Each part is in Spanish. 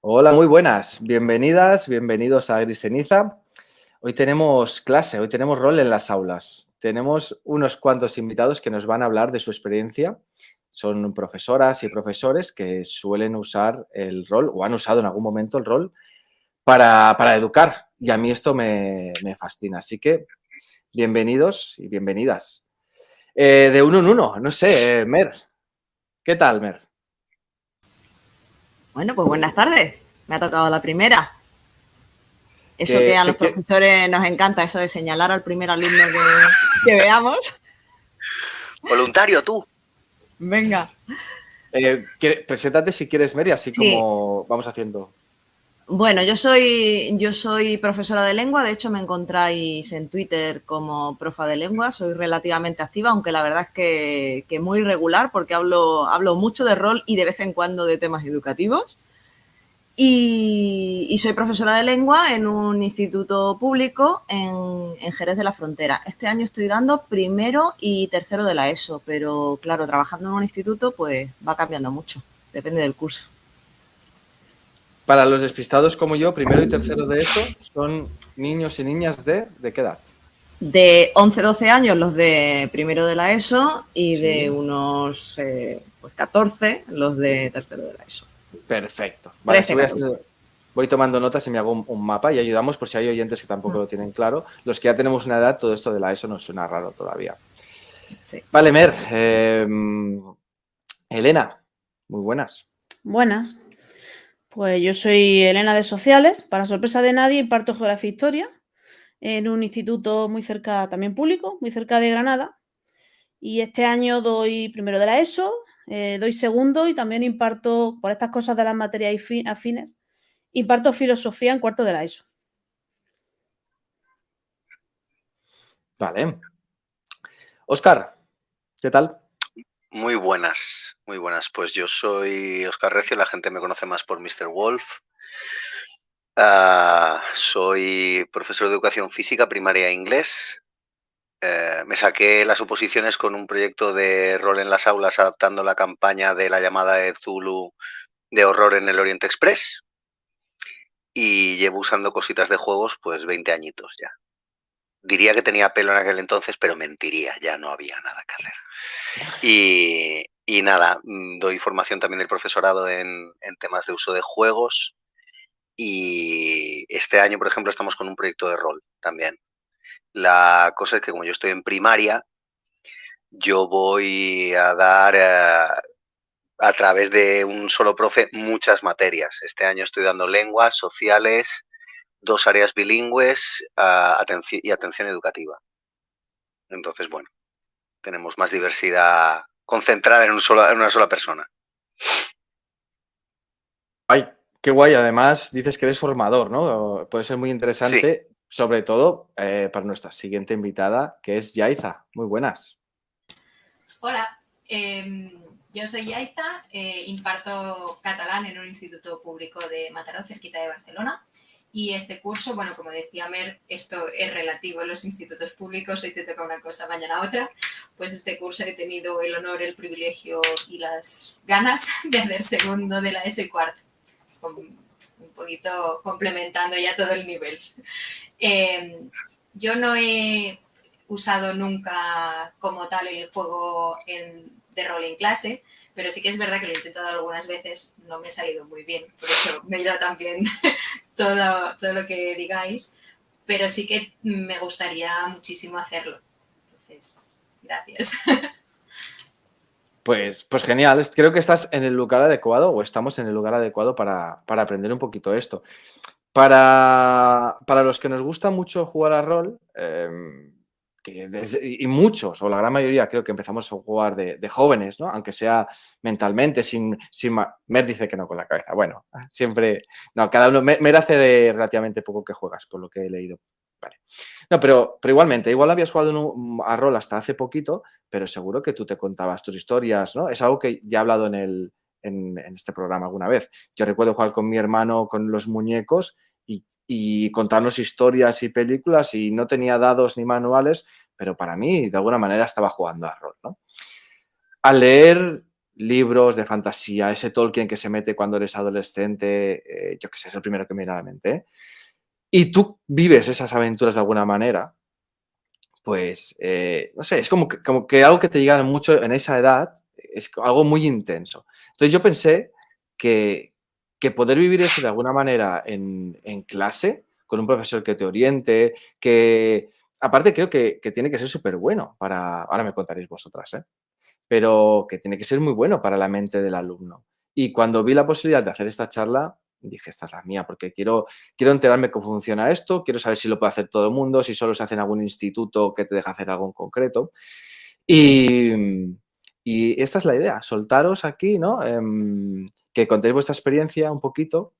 Hola, muy buenas. Bienvenidas, bienvenidos a Gris Ceniza. Hoy tenemos clase, hoy tenemos rol en las aulas. Tenemos unos cuantos invitados que nos van a hablar de su experiencia. Son profesoras y profesores que suelen usar el rol o han usado en algún momento el rol para educar. Y a mí esto me fascina. Así que bienvenidos y bienvenidas. De uno en uno, no sé, Mer. ¿Qué tal, Mer? Bueno, pues buenas tardes. Me ha tocado la primera. Eso que ¿Qué, a qué- los qué- profesores nos encanta, eso de señalar al primer alumno que veamos. Voluntario, tú. Venga. Preséntate si quieres, Mer, y así Sí. como vamos haciendo. Bueno, yo soy profesora de lengua, de hecho me encontráis en Twitter como profa de lengua, soy relativamente activa, aunque la verdad es que muy regular porque hablo mucho de rol y de vez en cuando de temas educativos. Y soy profesora de lengua en un instituto público en Jerez de la Frontera. Este año estoy dando primero y tercero de la ESO, pero claro, trabajando en un instituto pues va cambiando mucho, depende del curso. Para los despistados como yo, primero y tercero de eso son niños y niñas ¿de qué edad? De 11, 12 años los de primero de la ESO y Sí. de unos pues 14 los de tercero de la ESO. Perfecto. Vale, 13, así 14. voy tomando notas y me hago un mapa y ayudamos por si hay oyentes que tampoco lo tienen claro. Los que ya tenemos una edad, todo esto de la ESO nos suena raro todavía. Sí. Vale, Mer. Elena, muy buenas. Buenas, pues yo soy Elena de Sociales, para sorpresa de nadie imparto Geografía e Historia en un instituto muy cerca, también público, muy cerca de Granada. Y este año doy primero de la ESO, doy segundo y también imparto, por estas cosas de las materias afines, imparto filosofía en cuarto de la ESO. Vale. Óscar, ¿qué tal? Muy buenas, muy buenas. Pues yo soy Óscar Recio, la gente me conoce más por Mr. Wolf. Soy profesor de educación física, primaria e inglés. Me saqué las oposiciones con un proyecto de rol en las aulas adaptando la campaña de la llamada de Zulu de horror en el Oriente Express. Y llevo usando cositas de juegos pues 20 añitos ya. Diría que tenía pelo en aquel entonces, pero mentiría, ya no había nada que hacer. Y nada, doy formación también del profesorado en temas de uso de juegos. Y este año, por ejemplo, estamos con un proyecto de rol también. La cosa es que como yo estoy en primaria, yo voy a dar a través de un solo profe muchas materias. Este año estoy dando lenguas, sociales, 2 áreas bilingües y atención educativa. Entonces, bueno, tenemos más diversidad concentrada en una sola persona. Ay, qué guay. Además, dices que eres formador, ¿no? Puede ser muy interesante, sobre todo para nuestra siguiente invitada, que es Yaiza. Muy buenas. Hola, yo soy Yaiza, imparto catalán en un instituto público de Mataró, cerquita de Barcelona. Y este curso, bueno, como decía Mer, esto es relativo a los institutos públicos, hoy te toca una cosa, mañana otra. Pues este curso he tenido el honor, el privilegio y las ganas de hacer segundo de la ESO y cuarto, un poquito complementando ya todo el nivel. Yo no he usado nunca como tal el juego de rol en clase, pero sí que es verdad que lo he intentado algunas veces, no me ha salido muy bien, por eso me irá también todo lo que digáis, pero sí que me gustaría muchísimo hacerlo. Entonces, gracias. Pues genial. Creo que estás en el lugar adecuado o estamos en el lugar adecuado para aprender un poquito esto. Para los que nos gusta mucho jugar a rol, y muchos, o la gran mayoría, creo que empezamos a jugar de jóvenes, ¿no? Aunque sea mentalmente, Mer dice que no con la cabeza. Bueno, siempre. No, cada uno. Mer hace de relativamente poco que juegas, por lo que he leído. Vale. No, pero igualmente, igual habías jugado a rol hasta hace poquito, pero seguro que tú te contabas tus historias, ¿no? Es algo que ya he hablado en este programa alguna vez. Yo recuerdo jugar con mi hermano con los muñecos y contarnos historias y películas y no tenía dados ni manuales, pero para mí de alguna manera estaba jugando a rol, ¿no? Al leer libros de fantasía, ese Tolkien que se mete cuando eres adolescente, yo qué sé, es el primero que me viene a la mente, ¿eh? Y tú vives esas aventuras de alguna manera, pues, no sé, es como que algo que te llega mucho en esa edad, es algo muy intenso. Entonces yo pensé que poder vivir eso de alguna manera en clase, con un profesor que te oriente, que aparte creo que tiene que ser súper bueno para, ahora me contaréis vosotras, ¿eh? Pero que tiene que ser muy bueno para la mente del alumno. Y cuando vi la posibilidad de hacer esta charla, dije, esta es la mía, porque quiero enterarme cómo funciona esto, quiero saber si lo puede hacer todo el mundo, si solo se hace en algún instituto que te deja hacer algo en concreto. Y esta es la idea, soltaros aquí, ¿no? Que contéis vuestra experiencia un poquito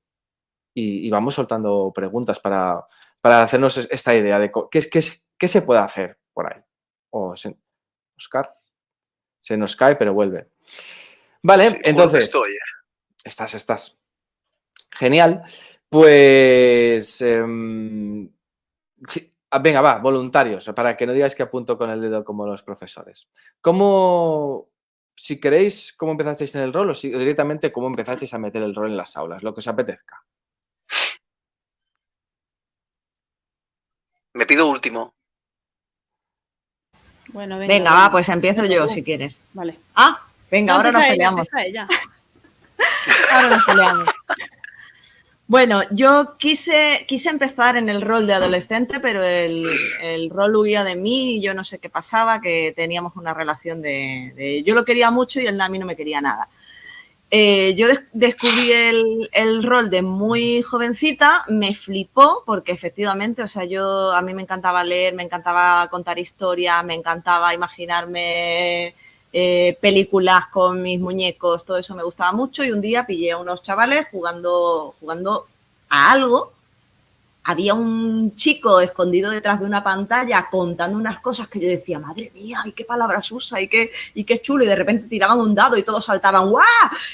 y vamos soltando preguntas para hacernos esta idea de qué se puede hacer por ahí. Oscar, se nos cae, pero vuelve. Vale, Sí, juro que entonces, estoy. estás. Genial. Pues, sí, venga, va, voluntarios, para que no digáis que apunto con el dedo como los profesores. ¿Cómo, si queréis, cómo empezasteis en el rol o directamente cómo empezasteis a meter el rol en las aulas, lo que os apetezca? Me pido último. Bueno, Venga, va, pues empiezo Venga, yo tú. si quieres. Vale. Ah, venga, No, ahora nos empieza ella, peleamos. empieza ella. Ahora nos peleamos. Bueno, yo quise empezar en el rol de adolescente, pero el rol huía de mí y yo no sé qué pasaba, que teníamos una relación yo lo quería mucho y él a mí no me quería nada. Yo descubrí el rol de muy jovencita, me flipó porque efectivamente, o sea, a mí me encantaba leer, me encantaba contar historias, me encantaba imaginarme películas con mis muñecos, todo eso me gustaba mucho y un día pillé a unos chavales jugando a algo. Había un chico escondido detrás de una pantalla contando unas cosas que yo decía, madre mía, ¿y qué palabras usa? ¿Y qué chulo? Y de repente tiraban un dado y todos saltaban, ¡guau!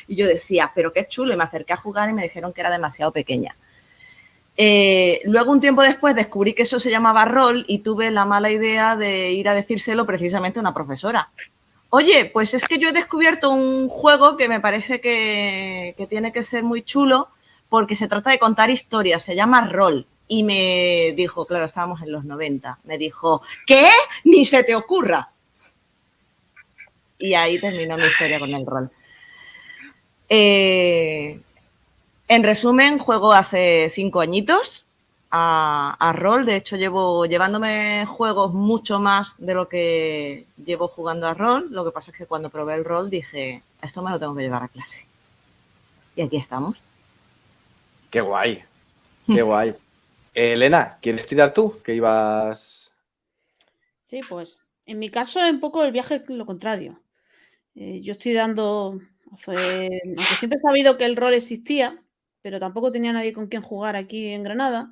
Y yo decía, pero qué chulo. Y me acerqué a jugar y me dijeron que era demasiado pequeña. Luego, un tiempo después, descubrí que eso se llamaba rol y tuve la mala idea de ir a decírselo precisamente a una profesora. Oye, pues es que yo he descubierto un juego que me parece que tiene que ser muy chulo porque se trata de contar historias, se llama rol. Y me dijo, claro, estábamos en los 90, me dijo, ¿qué? Ni se te ocurra. Y ahí terminó mi historia con el rol. En resumen, juego hace 5 añitos a rol. De hecho, llevo llevándome juegos mucho más de lo que llevo jugando a rol. Lo que pasa es que cuando probé el rol dije, esto me lo tengo que llevar a clase. Y aquí estamos. Qué guay, qué guay. Elena, ¿quieres tirar tú? Que ibas... Sí, pues en mi caso es un poco el viaje lo contrario. Yo estoy dando, aunque siempre he sabido que el rol existía, pero tampoco tenía nadie con quien jugar aquí en Granada.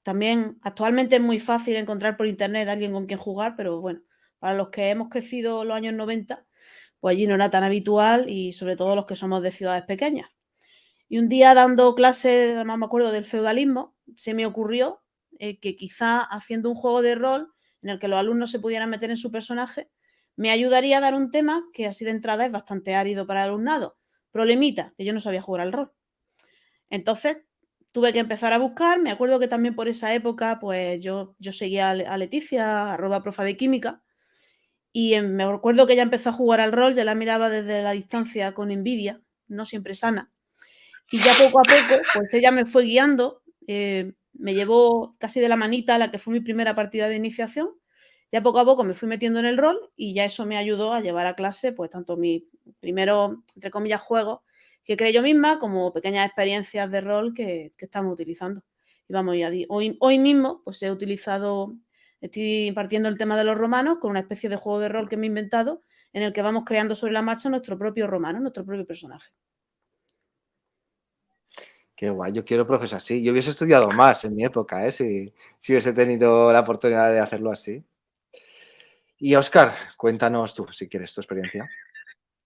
También actualmente es muy fácil encontrar por internet a alguien con quien jugar, pero bueno, para los que hemos crecido los años 90, pues allí no era tan habitual y sobre todo los que somos de ciudades pequeñas. Y un día dando clases, además me acuerdo del feudalismo, se me ocurrió que quizá haciendo un juego de rol en el que los alumnos se pudieran meter en su personaje, me ayudaría a dar un tema que así de entrada es bastante árido para el alumnado. Problemita, que yo no sabía jugar al rol. Entonces tuve que empezar a buscar, me acuerdo que también por esa época pues yo seguía a Leticia, @profa de química, y me acuerdo que ella empezó a jugar al rol, ya la miraba desde la distancia con envidia, no siempre sana. Y ya poco a poco, pues ella me fue guiando, me llevó casi de la manita a la que fue mi primera partida de iniciación. Ya poco a poco me fui metiendo en el rol y ya eso me ayudó a llevar a clase, pues tanto mis primeros, entre comillas, juegos que creé yo misma, como pequeñas experiencias de rol que estamos utilizando. Y vamos, hoy mismo, pues estoy impartiendo el tema de los romanos con una especie de juego de rol que me he inventado, en el que vamos creando sobre la marcha nuestro propio romano, nuestro propio personaje. Qué guay, yo quiero profes así. Yo hubiese estudiado más en mi época, ¿eh? Si hubiese tenido la oportunidad de hacerlo así. Y Óscar, cuéntanos tú, si quieres, tu experiencia.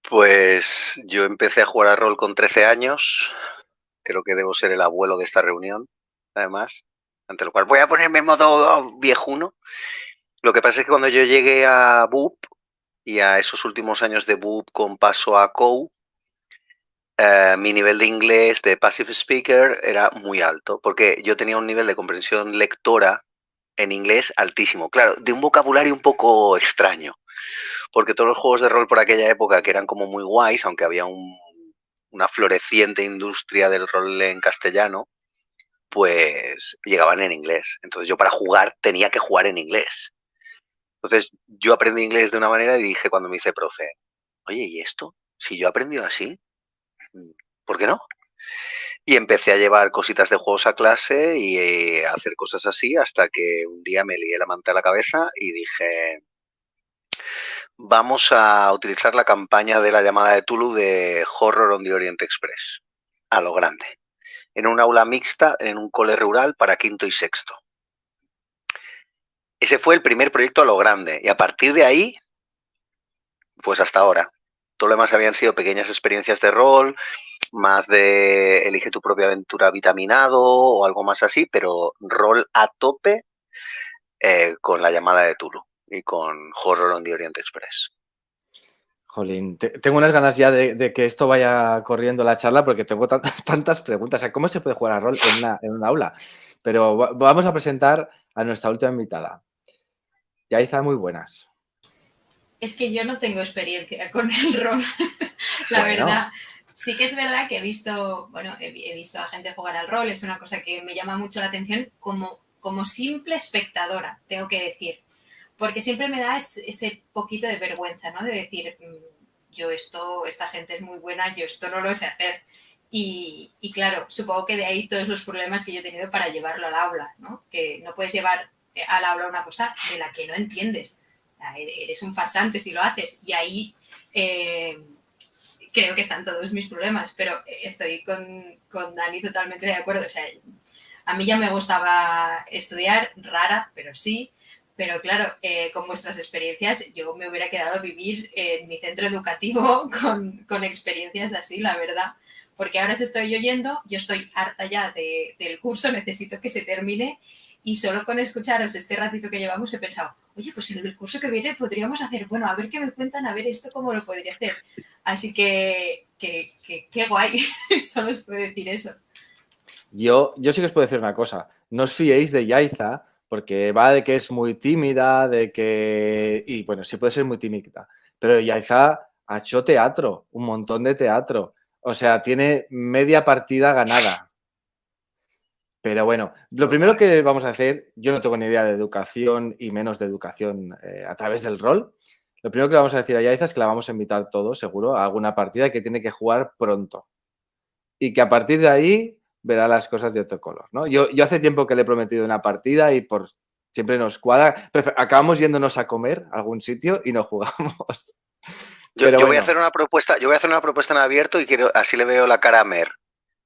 Pues yo empecé a jugar a rol con 13 años. Creo que debo ser el abuelo de esta reunión, además. Ante lo cual voy a ponerme en modo viejuno. Lo que pasa es que cuando yo llegué a BUP, y a esos últimos años de BUP con paso a COU, mi nivel de inglés de passive speaker era muy alto, porque yo tenía un nivel de comprensión lectora en inglés altísimo. Claro, de un vocabulario un poco extraño, porque todos los juegos de rol por aquella época, que eran como muy guays, aunque había una floreciente industria del rol en castellano, pues llegaban en inglés. Entonces yo para jugar tenía que jugar en inglés. Entonces yo aprendí inglés de una manera y dije cuando me hice profe, oye, ¿y esto? Si yo he aprendido así, ¿por qué no? Y empecé a llevar cositas de juegos a clase y a hacer cosas así hasta que un día me lié la manta a la cabeza y dije, vamos a utilizar la campaña de la llamada de Tulu de Horror on the Orient Express, a lo grande, en un aula mixta, en un cole rural para quinto y sexto. Ese fue el primer proyecto a lo grande y a partir de ahí, pues hasta ahora. Todo lo demás habían sido pequeñas experiencias de rol, más de elige tu propia aventura vitaminado o algo más así, pero rol a tope con la llamada de Tulu y con Horror on the Orient Express. Jolín, tengo unas ganas ya de que esto vaya corriendo la charla porque tengo tantas preguntas. O sea, ¿cómo se puede jugar a rol en una aula? Pero vamos a presentar a nuestra última invitada. Yaiza, muy buenas. Es que yo no tengo experiencia con el rol, la verdad. Sí que es verdad que he visto a gente jugar al rol, es una cosa que me llama mucho la atención como simple espectadora, tengo que decir. Porque siempre me da ese poquito de vergüenza, ¿no? De decir, esta gente es muy buena, yo esto no lo sé hacer. Y claro, supongo que de ahí todos los problemas que yo he tenido para llevarlo al aula, ¿no? Que no puedes llevar al aula una cosa de la que no entiendes. O sea, eres un farsante si lo haces. Y ahí creo que están todos mis problemas, pero estoy con Dani totalmente de acuerdo. O sea, a mí ya me gustaba estudiar, rara, pero sí. Pero claro, con vuestras experiencias yo me hubiera quedado a vivir en mi centro educativo con experiencias así, la verdad. Porque ahora os estoy oyendo, yo estoy harta ya del curso, necesito que se termine y solo con escucharos este ratito que llevamos he pensado, oye, pues en el curso que viene podríamos hacer, bueno, a ver qué me cuentan, a ver esto cómo lo podría hacer. Así que qué guay, solo os puedo decir eso. Yo sí que os puedo decir una cosa, no os fiéis de Yaiza porque va de que es muy tímida, y bueno, sí puede ser muy tímida, pero Yaiza ha hecho teatro, un montón de teatro, o sea, tiene media partida ganada. Pero bueno, lo primero que vamos a hacer, yo no tengo ni idea de educación y menos de educación a través del rol. Lo primero que vamos a decir a Yaiza es que la vamos a invitar todos, seguro, a alguna partida que tiene que jugar pronto. Y que a partir de ahí verá las cosas de otro color, ¿no? Yo hace tiempo que le he prometido una partida y siempre nos cuadra. Acabamos yéndonos a comer a algún sitio y no jugamos. Yo voy a hacer una propuesta en abierto y así le veo la cara a Mer.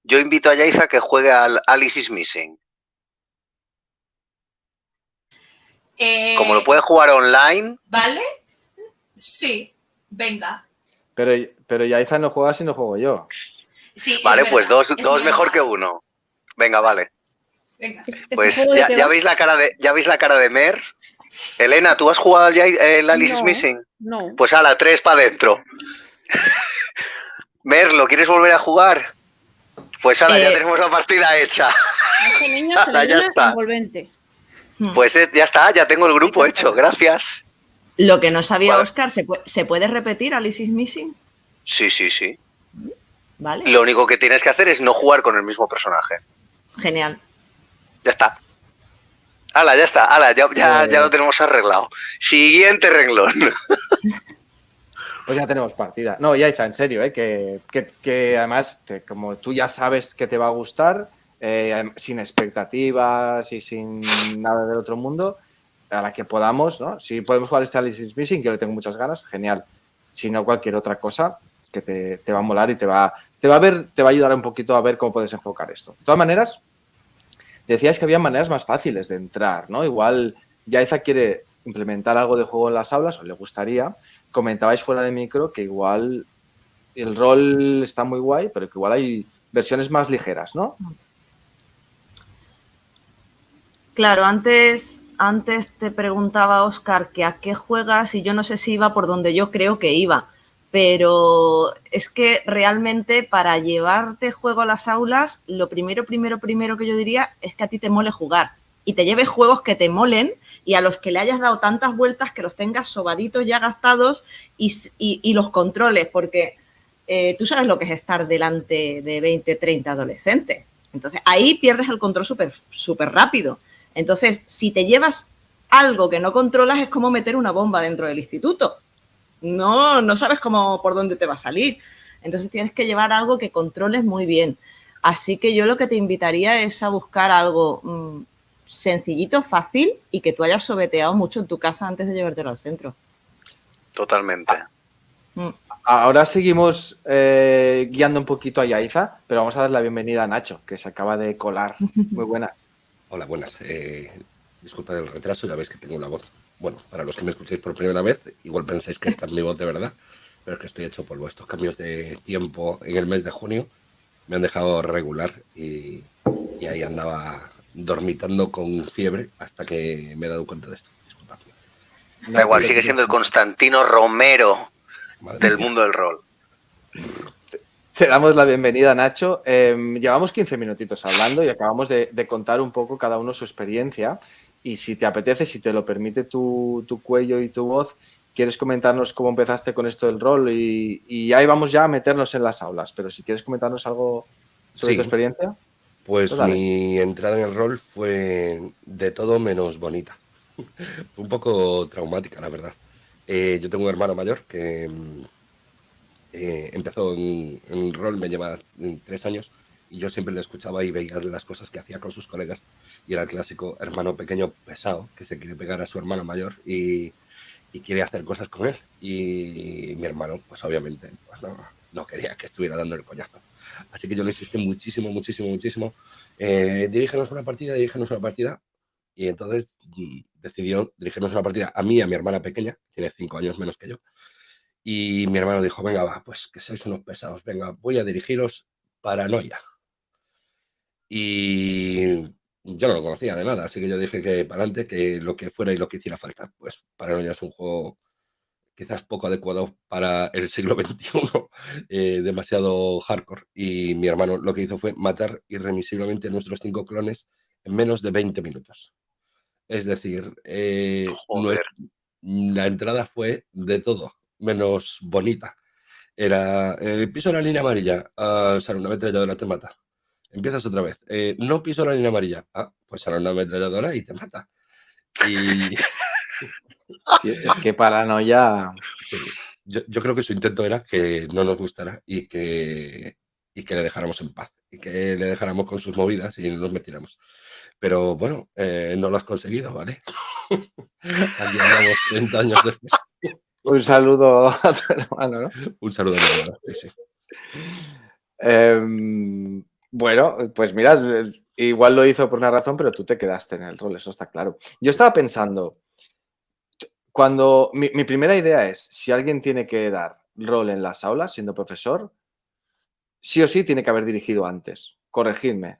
Yo invito a Yaiza a que juegue al Alice is Missing. Como lo puede jugar online. ¿Vale? Sí, venga. Pero Yaiza no juega si no juego yo. Sí, vale, pues dos mejor que uno. Venga, vale. Venga. Pues ya veis la cara de Mer. Elena, ¿tú has jugado el Alice is Missing? No. Pues a la 3 para adentro. Mer, ¿lo quieres volver a jugar? Pues ahora ya tenemos la partida hecha. Este niño se le llama envolvente. Pues ya está, ya tengo el grupo hecho, gracias. Lo que no sabía, Óscar, ¿se puede repetir Alice is Missing? Sí. Vale. Lo único que tienes que hacer es no jugar con el mismo personaje. Genial. Ya está. ¡Hala, ya está! ¡Hala, ya lo tenemos arreglado! Siguiente renglón. Pues ya tenemos partida. No, Yaiza, en serio, que además, como tú ya sabes que te va a gustar, sin expectativas y sin nada del otro mundo, a la que podamos, ¿no? Si podemos jugar este Alice is Missing, que le tengo muchas ganas, genial. Si no, cualquier otra cosa que te va a molar y te va a ayudar un poquito a ver cómo puedes enfocar esto. De todas maneras, decíais que había maneras más fáciles de entrar, ¿no? Igual Yaiza quiere implementar algo de juego en las aulas, o le gustaría. Comentabais fuera de micro que igual el rol está muy guay, pero que igual hay versiones más ligeras, ¿no? Claro, antes antes te preguntaba, Óscar, que a qué juegas y yo no sé si iba por donde yo creo que iba, pero es que realmente para llevarte juego a las aulas, lo primero que yo diría es que a ti te mole jugar y te lleves juegos que te molen y a los que le hayas dado tantas vueltas que los tengas sobaditos ya gastados y los controles, porque tú sabes lo que es estar delante de 20, 30 adolescentes. Entonces ahí pierdes el control súper rápido. Entonces, si te llevas algo que no controlas, es como meter una bomba dentro del instituto. No sabes cómo, por dónde te va a salir. Entonces tienes que llevar algo que controles muy bien. Así que yo lo que te invitaría es a buscar algo sencillito, fácil y que tú hayas sobeteado mucho en tu casa antes de llevártelo al centro. Totalmente. Ahora seguimos guiando un poquito a Yaiza, pero vamos a dar la bienvenida a Nacho, que se acaba de colar. Muy buenas. Hola, buenas. Disculpa el retraso, ya veis que tengo una voz. Bueno, para los que me escucháis por primera vez, igual pensáis que esta es mi voz de verdad, pero es que estoy hecho polvo. Estos cambios de tiempo en el mes de junio me han dejado regular y ahí andaba dormitando con fiebre hasta que me he dado cuenta de esto. Disculpadme. Da igual, sigue siendo el Constantino Romero del mundo del rol. Te damos la bienvenida, Nacho. Llevamos 15 minutitos hablando y acabamos de contar un poco cada uno su experiencia. Y si te apetece, si te lo permite tu cuello y tu voz, ¿quieres comentarnos cómo empezaste con esto del rol? Y ahí vamos ya a meternos en las aulas. Pero si quieres comentarnos algo sobre tu experiencia. Pues mi entrada en el rol fue de todo menos bonita. Fue un poco traumática, la verdad. Yo tengo un hermano mayor que empezó en el rol, me lleva 3 años, y yo siempre le escuchaba y veía las cosas que hacía con sus colegas. Y era el clásico hermano pequeño pesado que se quiere pegar a su hermano mayor y quiere hacer cosas con él. Y mi hermano, pues obviamente, pues no quería que estuviera dando el coñazo. Así que yo le insistí muchísimo. Dirígenos una partida. Y entonces decidió dirigirnos una partida a mí y a mi hermana pequeña, tiene 5 años menos que yo. Y mi hermano dijo, venga, va, pues que sois unos pesados, venga, voy a dirigiros Paranoia. Y yo no lo conocía de nada, así que yo dije que para adelante, que lo que fuera y lo que hiciera falta. Pues Paranoia es un juego quizás poco adecuado para el siglo XXI, demasiado hardcore. Y mi hermano lo que hizo fue matar irremisiblemente a nuestros 5 clones en menos de 20 minutos. Es decir, la entrada fue de todo, menos bonita. Era el piso de la línea amarilla, sale una ametralladora, te mata. Empiezas otra vez. No piso la línea amarilla. Pues sale una ametralladora y te mata. Y Sí, es que Paranoia. Yo creo que su intento era que no nos gustara y que le dejáramos en paz. Y que le dejáramos con sus movidas y nos metiéramos. Pero bueno, no lo has conseguido, ¿vale? Aquí andamos 30 años después. Un saludo a tu hermano, ¿no? Un saludo a mi hermano, sí. Bueno, pues mira, igual lo hizo por una razón, pero tú te quedaste en el rol, eso está claro. Yo estaba pensando, cuando mi primera idea es, si alguien tiene que dar rol en las aulas, siendo profesor, sí o sí tiene que haber dirigido antes. Corregidme.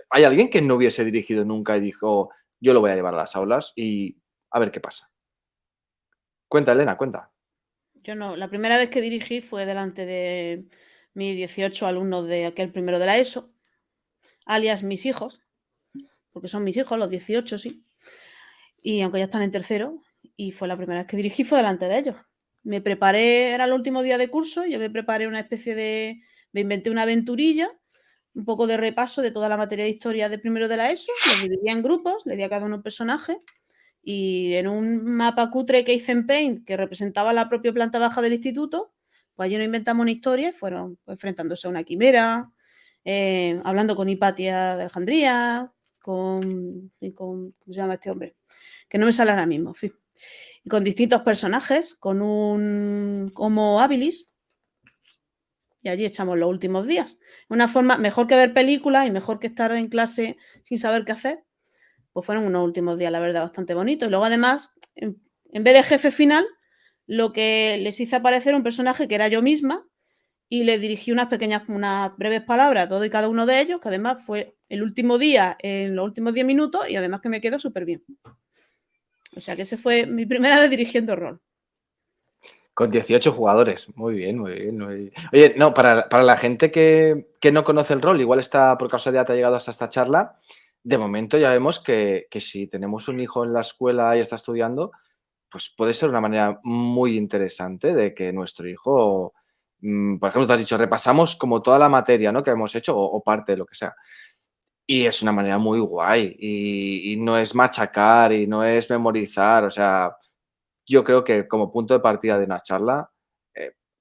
¿Hay alguien que no hubiese dirigido nunca y dijo, yo lo voy a llevar a las aulas y a ver qué pasa? Cuenta, Elena, cuenta. Yo no. La primera vez que dirigí fue delante de mis 18 alumnos de aquel primero de la ESO, alias mis hijos, porque son mis hijos, los 18, sí. Y aunque ya están en tercero, y fue la primera vez que dirigí, fue delante de ellos. Me preparé, era el último día de curso, yo me preparé una especie de... Me inventé una aventurilla, un poco de repaso de toda la materia de historia de primero de la ESO, los dividí en grupos, le di a cada uno un personaje, y en un mapa cutre que hice en Paint, que representaba la propia planta baja del instituto, pues allí nos inventamos una historia y fueron pues, enfrentándose a una quimera, hablando con Hipatia de Alejandría, con ¿cómo se llama este hombre? Que no me sale ahora mismo, en fin. Y con distintos personajes, con un Homo habilis, y allí echamos los últimos días. Una forma, mejor que ver películas y mejor que estar en clase sin saber qué hacer, pues fueron unos últimos días, la verdad, bastante bonitos. Y luego, además, en vez de jefe final, lo que les hice aparecer un personaje que era yo misma y le dirigí unas breves palabras a todo y cada uno de ellos, que además fue el último día, en los últimos 10 minutos, y además que me quedó súper bien. O sea que ese fue mi primera vez dirigiendo rol. Con 18 jugadores. Muy bien, muy bien. Muy bien. Oye, no, para la gente que no conoce el rol, igual está por casualidad ha llegado hasta esta charla, de momento ya vemos que si tenemos un hijo en la escuela y está estudiando, pues puede ser una manera muy interesante de que nuestro hijo, por ejemplo, te has dicho, repasamos como toda la materia, ¿no?, que hemos hecho o parte de lo que sea. Y es una manera muy guay y no es machacar y no es memorizar, o sea, yo creo que como punto de partida de una charla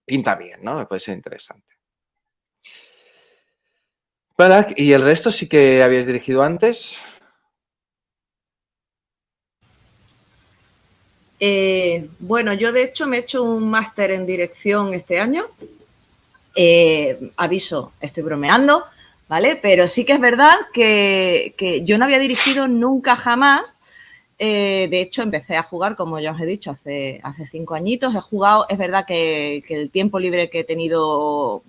pinta bien, ¿no? Me puede ser interesante. ¿Verdad? ¿Y el resto sí que habíais dirigido antes? Bueno, yo de hecho me he hecho un máster en dirección este año. Aviso, estoy bromeando, ¿vale? Pero sí que es verdad que yo no había dirigido nunca jamás. De hecho, empecé a jugar, como ya os he dicho, hace 5 añitos. He jugado, es verdad que el tiempo libre que he tenido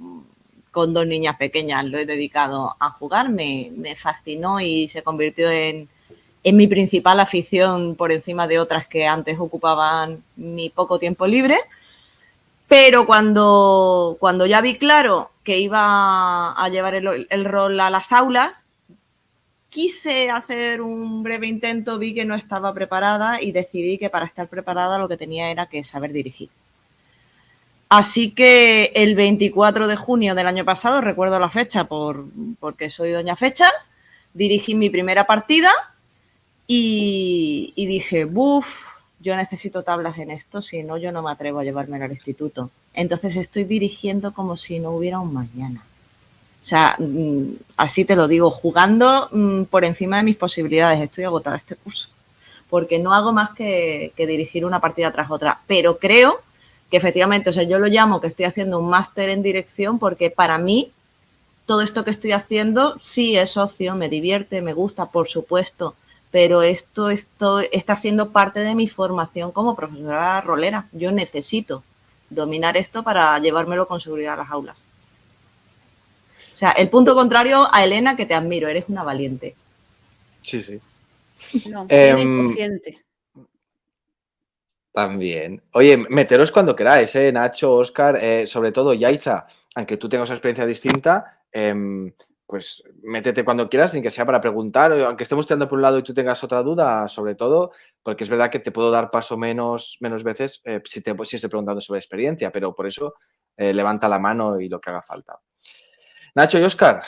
con 2 niñas pequeñas lo he dedicado a jugar. Me fascinó y se convirtió en mi principal afición por encima de otras que antes ocupaban mi poco tiempo libre. Pero cuando ya vi claro que iba a llevar el rol a las aulas, quise hacer un breve intento, vi que no estaba preparada y decidí que para estar preparada lo que tenía era que saber dirigir. Así que el 24 de junio del año pasado, recuerdo la fecha porque soy doña Fechas, dirigí mi primera partida y dije, buf, yo necesito tablas en esto, si no yo no me atrevo a llevármelo al instituto. Entonces estoy dirigiendo como si no hubiera un mañana. O sea, así te lo digo, jugando por encima de mis posibilidades. Estoy agotada este curso, porque no hago más que dirigir una partida tras otra. Pero creo que efectivamente, o sea, yo lo llamo que estoy haciendo un máster en dirección porque para mí todo esto que estoy haciendo sí es ocio, me divierte, me gusta, por supuesto, pero esto está siendo parte de mi formación como profesora rolera. Yo necesito dominar esto para llevármelo con seguridad a las aulas. O sea, el punto contrario a Elena, que te admiro, eres una valiente. Sí, sí. No, tiene inconsciente. También. Oye, meteros cuando queráis, Nacho, Óscar, sobre todo Yaiza, aunque tú tengas una experiencia distinta, pues métete cuando quieras, sin que sea para preguntar, o aunque estemos tirando por un lado y tú tengas otra duda, sobre todo, porque es verdad que te puedo dar paso menos veces si estoy preguntando sobre experiencia, pero por eso levanta la mano y lo que haga falta. Nacho y Óscar.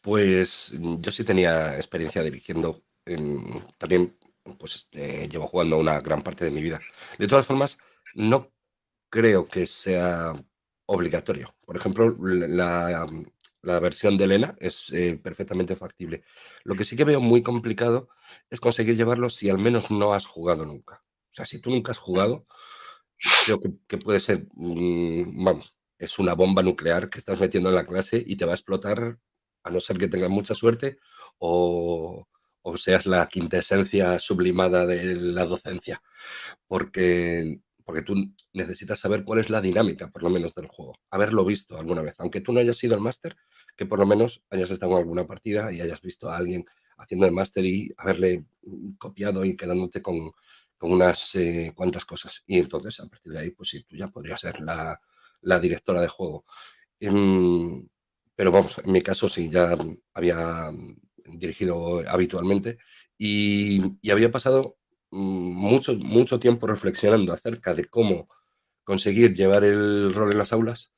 Pues yo sí tenía experiencia dirigiendo. También pues llevo jugando una gran parte de mi vida. De todas formas, no creo que sea obligatorio. Por ejemplo, la versión de Elena es perfectamente factible. Lo que sí que veo muy complicado es conseguir llevarlo si al menos no has jugado nunca. O sea, si tú nunca has jugado, creo que puede ser, vamos, es una bomba nuclear que estás metiendo en la clase y te va a explotar, a no ser que tengas mucha suerte o seas la quintesencia sublimada de la docencia, porque tú necesitas saber cuál es la dinámica, por lo menos, del juego, haberlo visto alguna vez, aunque tú no hayas sido el máster, que por lo menos hayas estado en alguna partida y hayas visto a alguien haciendo el máster y haberle copiado y quedándote con unas cuantas cosas. Y entonces, a partir de ahí, pues sí, tú ya podrías ser la directora de juego. Pero vamos, en mi caso sí, ya había dirigido habitualmente y había pasado mucho tiempo reflexionando acerca de cómo conseguir llevar el rol en las aulas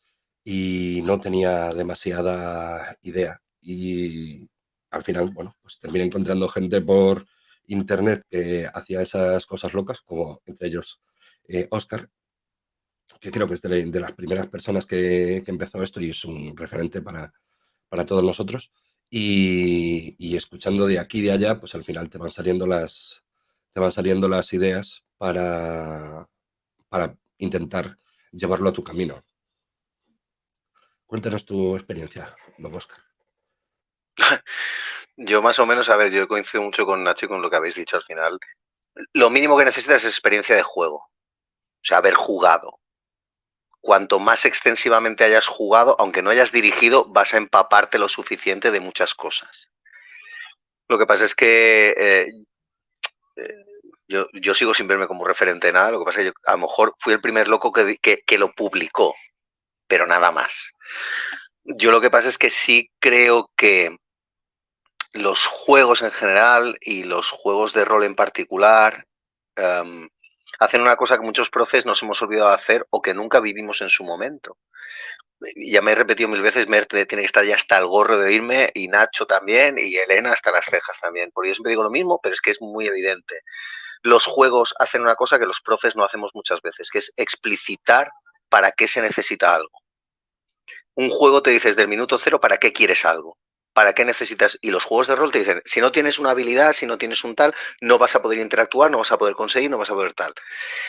y no tenía demasiada idea. Y al final, bueno, pues terminé encontrando gente por internet que hacía esas cosas locas, como entre ellos Óscar, que creo que es de las primeras personas que empezó esto y es un referente para todos nosotros. Y escuchando de aquí y de allá, pues al final te van saliendo las ideas para intentar llevarlo a tu camino. Cuéntanos tu experiencia, don Óscar. Yo más o menos, a ver, yo coincido mucho con Nacho y con lo que habéis dicho al final. Lo mínimo que necesitas es experiencia de juego. O sea, haber jugado. Cuanto más extensivamente hayas jugado, aunque no hayas dirigido, vas a empaparte lo suficiente de muchas cosas. Lo que pasa es que Yo sigo sin verme como referente de nada, lo que pasa es que yo a lo mejor fui el primer loco que lo publicó, pero nada más. Yo lo que pasa es que sí creo que los juegos en general y los juegos de rol en particular hacen una cosa que muchos profes nos hemos olvidado de hacer o que nunca vivimos en su momento. Ya me he repetido 1000 veces, Mert tiene que estar ya hasta el gorro de oírme, y Nacho también, y Elena hasta las cejas también, porque yo siempre digo lo mismo, pero es que es muy evidente. Los juegos hacen una cosa que los profes no hacemos muchas veces, que es explicitar para qué se necesita algo. Un juego te dices del minuto cero para qué quieres algo, para qué necesitas, y los juegos de rol te dicen, si no tienes una habilidad, si no tienes un tal, no vas a poder interactuar, no vas a poder conseguir, no vas a poder tal.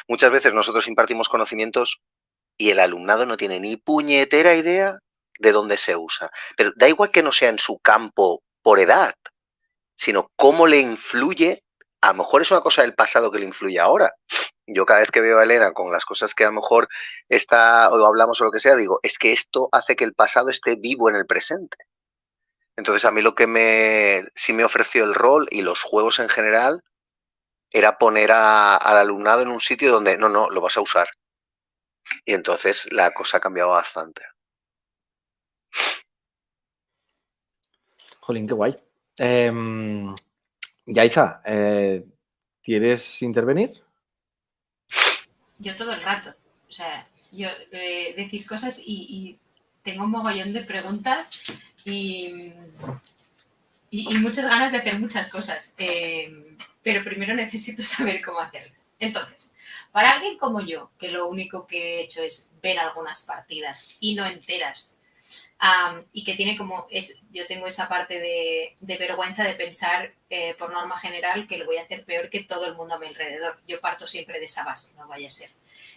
Muchas veces nosotros impartimos conocimientos y el alumnado no tiene ni puñetera idea de dónde se usa. Pero da igual que no sea en su campo por edad, sino cómo le influye. A lo mejor es una cosa del pasado que le influye ahora. Yo cada vez que veo a Elena con las cosas que a lo mejor está o hablamos o lo que sea, digo, es que esto hace que el pasado esté vivo en el presente. Entonces a mí lo que sí me ofreció el rol y los juegos en general era poner al alumnado en un sitio donde no, lo vas a usar. Y entonces la cosa ha cambiado bastante. Jolín, qué guay. Yaiza, ¿quieres intervenir? Yo todo el rato. O sea, yo decís cosas y tengo un mogollón de preguntas y muchas ganas de hacer muchas cosas. Pero primero necesito saber cómo hacerlas. Entonces, para alguien como yo, que lo único que he hecho es ver algunas partidas y no enteras, y que tiene yo tengo esa parte de vergüenza de pensar, por norma general, que lo voy a hacer peor que todo el mundo a mi alrededor. Yo parto siempre de esa base, no vaya a ser.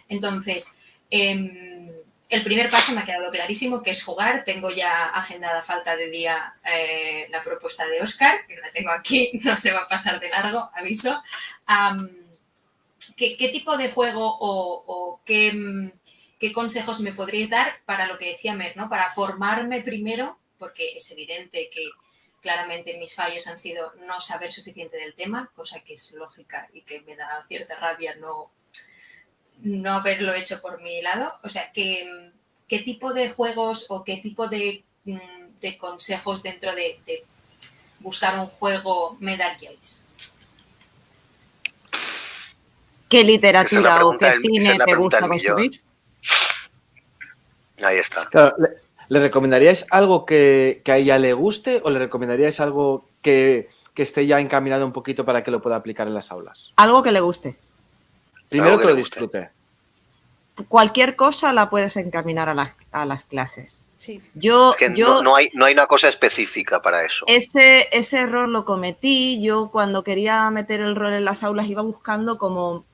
Entonces, el primer paso me ha quedado clarísimo, que es jugar. Tengo ya agendada, falta de día, la propuesta de Óscar, que la tengo aquí, no se va a pasar de largo, aviso. ¿Qué tipo de juego o qué consejos me podríais dar para lo que decía Mer, ¿no? Para formarme primero, porque es evidente que claramente mis fallos han sido no saber suficiente del tema, cosa que es lógica y que me da cierta rabia no haberlo hecho por mi lado. O sea, ¿qué tipo de juegos o qué tipo de consejos dentro de buscar un juego me daríais? ¿Qué literatura o qué cine te gusta consumir? Ahí está. Claro, ¿le recomendaríais algo que a ella le guste o le recomendaríais algo que esté ya encaminado un poquito para que lo pueda aplicar en las aulas? Algo que le guste. Primero que lo disfrute. Cualquier cosa la puedes encaminar a las clases. Sí. No hay una cosa específica para eso. Ese error lo cometí. Yo cuando quería meter el rol en las aulas iba buscando como...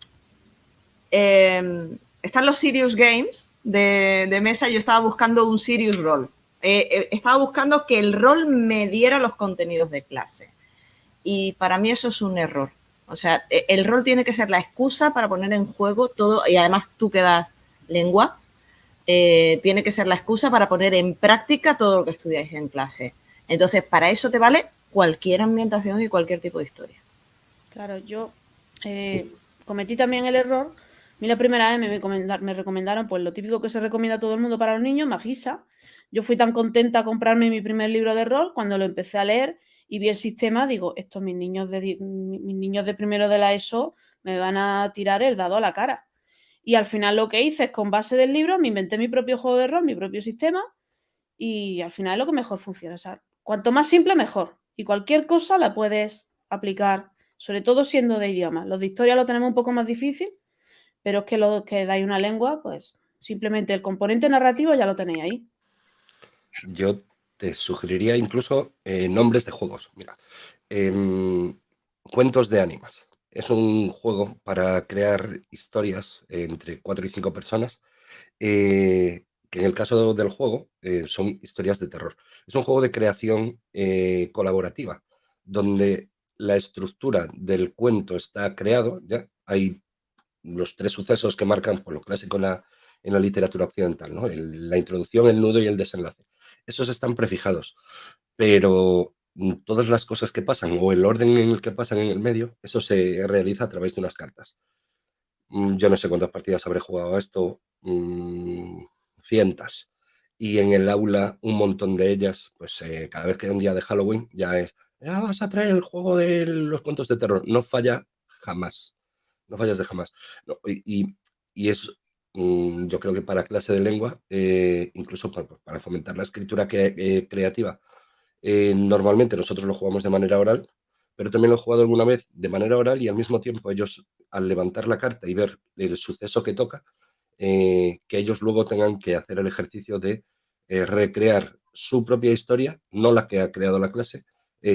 están los serious games de mesa. Yo estaba buscando un serious role. Estaba buscando que el rol me diera los contenidos de clase. Y para mí eso es un error. O sea, el rol tiene que ser la excusa para poner en juego todo, y además tú que das lengua, tiene que ser la excusa para poner en práctica todo lo que estudiáis en clase. Entonces, para eso te vale cualquier ambientación y cualquier tipo de historia. Claro, yo cometí también el error. A mí la primera vez me recomendaron pues lo típico que se recomienda a todo el mundo para los niños, Magisa. Yo fui tan contenta a comprarme mi primer libro de rol, cuando lo empecé a leer y vi el sistema, digo, estos mis niños de primero de la ESO me van a tirar el dado a la cara. Y al final lo que hice es, con base del libro, me inventé mi propio juego de rol, mi propio sistema, y al final es lo que mejor funciona. O sea, cuanto más simple, mejor. Y cualquier cosa la puedes aplicar, sobre todo siendo de idioma. Los de historia lo tenemos un poco más difícil, pero es que lo que dais una lengua, pues simplemente el componente narrativo ya lo tenéis ahí. Yo te sugeriría incluso nombres de juegos. Mira, Cuentos de Ánimas. Es un juego para crear historias entre 4 y 5 personas, que en el caso del juego son historias de terror. Es un juego de creación colaborativa, donde la estructura del cuento está creado, ya hay los 3 sucesos que marcan por lo clásico en la literatura occidental, ¿no? La introducción, el nudo y el desenlace. Esos están prefijados, pero todas las cosas que pasan o el orden en el que pasan en el medio, eso se realiza a través de unas cartas. Yo no sé cuántas partidas habré jugado a esto, cientos. Y en el aula un montón de ellas, pues cada vez que hay un día de Halloween ya es, ya vas a traer el juego de los cuentos de terror. No falla jamás. No fallas de jamás. No, y es, yo creo que para clase de lengua, incluso para fomentar la escritura creativa, normalmente nosotros lo jugamos de manera oral, pero también lo he jugado alguna vez de manera oral y al mismo tiempo ellos, al levantar la carta y ver el suceso que toca, que ellos luego tengan que hacer el ejercicio de recrear su propia historia, no la que ha creado la clase,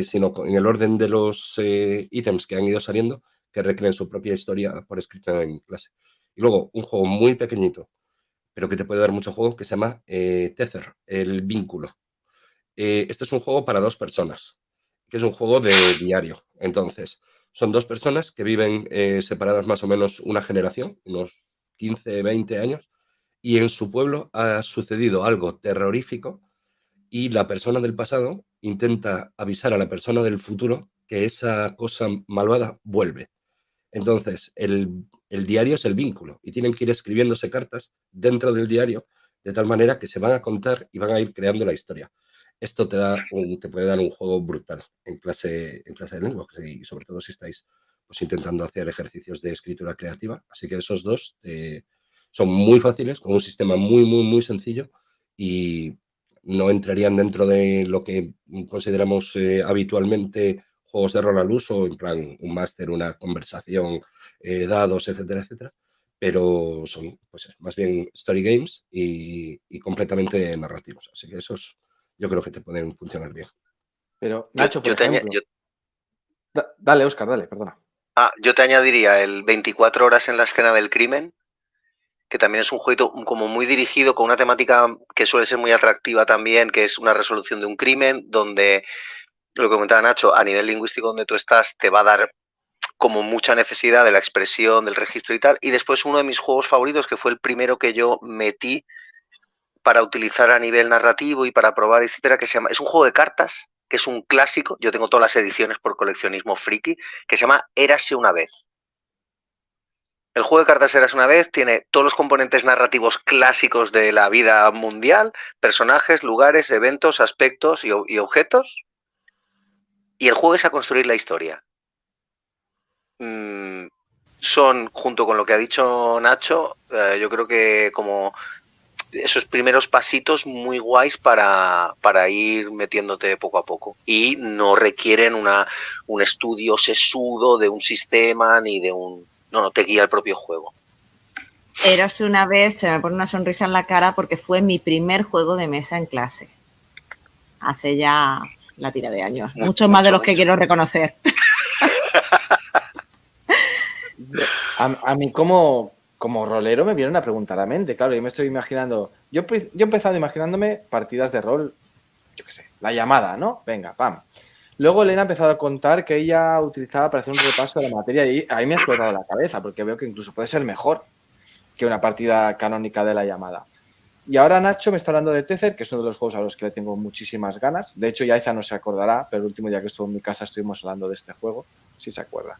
sino en el orden de los ítems que han ido saliendo, que recreen su propia historia por escrito en clase. Y luego un juego muy pequeñito, pero que te puede dar mucho juego, que se llama Tether, el vínculo. Este es un juego para 2 personas, que es un juego de diario. Entonces, son 2 personas que viven separadas más o menos una generación, unos 15, 20 años, y en su pueblo ha sucedido algo terrorífico y la persona del pasado intenta avisar a la persona del futuro que esa cosa malvada vuelve. Entonces, el diario es el vínculo y tienen que ir escribiéndose cartas dentro del diario de tal manera que se van a contar y van a ir creando la historia. Esto te puede dar un juego brutal en clase de lengua, y sobre todo si estáis pues, intentando hacer ejercicios de escritura creativa. Así que esos 2 son muy fáciles, con un sistema muy, muy, muy sencillo y no entrarían dentro de lo que consideramos habitualmente juegos de rol al uso, en plan un máster, una conversación, dados, etcétera, etcétera, pero son pues, más bien story games y completamente narrativos. Así que esos yo creo que te pueden funcionar bien. Pero, Nacho, por ejemplo... Dale, Óscar, dale, perdona. Yo te añadiría el 24 horas en la escena del crimen, que también es un jueguito como muy dirigido con una temática que suele ser muy atractiva también, que es una resolución de un crimen, donde, lo que comentaba Nacho, a nivel lingüístico donde tú estás te va a dar como mucha necesidad de la expresión, del registro y tal. Y después uno de mis juegos favoritos, que fue el primero que yo metí para utilizar a nivel narrativo y para probar, etcétera, que se llama, es un juego de cartas, que es un clásico, yo tengo todas las ediciones por coleccionismo friki, que se llama Érase una vez. El juego de cartas Érase una vez tiene todos los componentes narrativos clásicos de la vida mundial, personajes, lugares, eventos, aspectos y objetos, y el juego es a construir la historia. Son, junto con lo que ha dicho Nacho, yo creo que como esos primeros pasitos muy guays para ir metiéndote poco a poco. Y no requieren un estudio sesudo de un sistema ni de un... No, te guía el propio juego. Érase una vez, se me pone una sonrisa en la cara porque fue mi primer juego de mesa en clase. Hace ya la tira de años. Muchos más de los que quiero reconocer. A mí como rolero me viene una pregunta a la mente. Claro, yo me estoy imaginando... Yo he empezado imaginándome partidas de rol, yo qué sé, la llamada, ¿no? Venga, pam. Luego Elena ha empezado a contar que ella utilizaba para hacer un repaso de la materia y ahí me ha explotado la cabeza porque veo que incluso puede ser mejor que una partida canónica de la llamada. Y ahora Nacho me está hablando de Tether, que es uno de los juegos a los que le tengo muchísimas ganas. De hecho, Yaiza no se acordará, pero el último día que estuvo en mi casa estuvimos hablando de este juego, si se acuerda.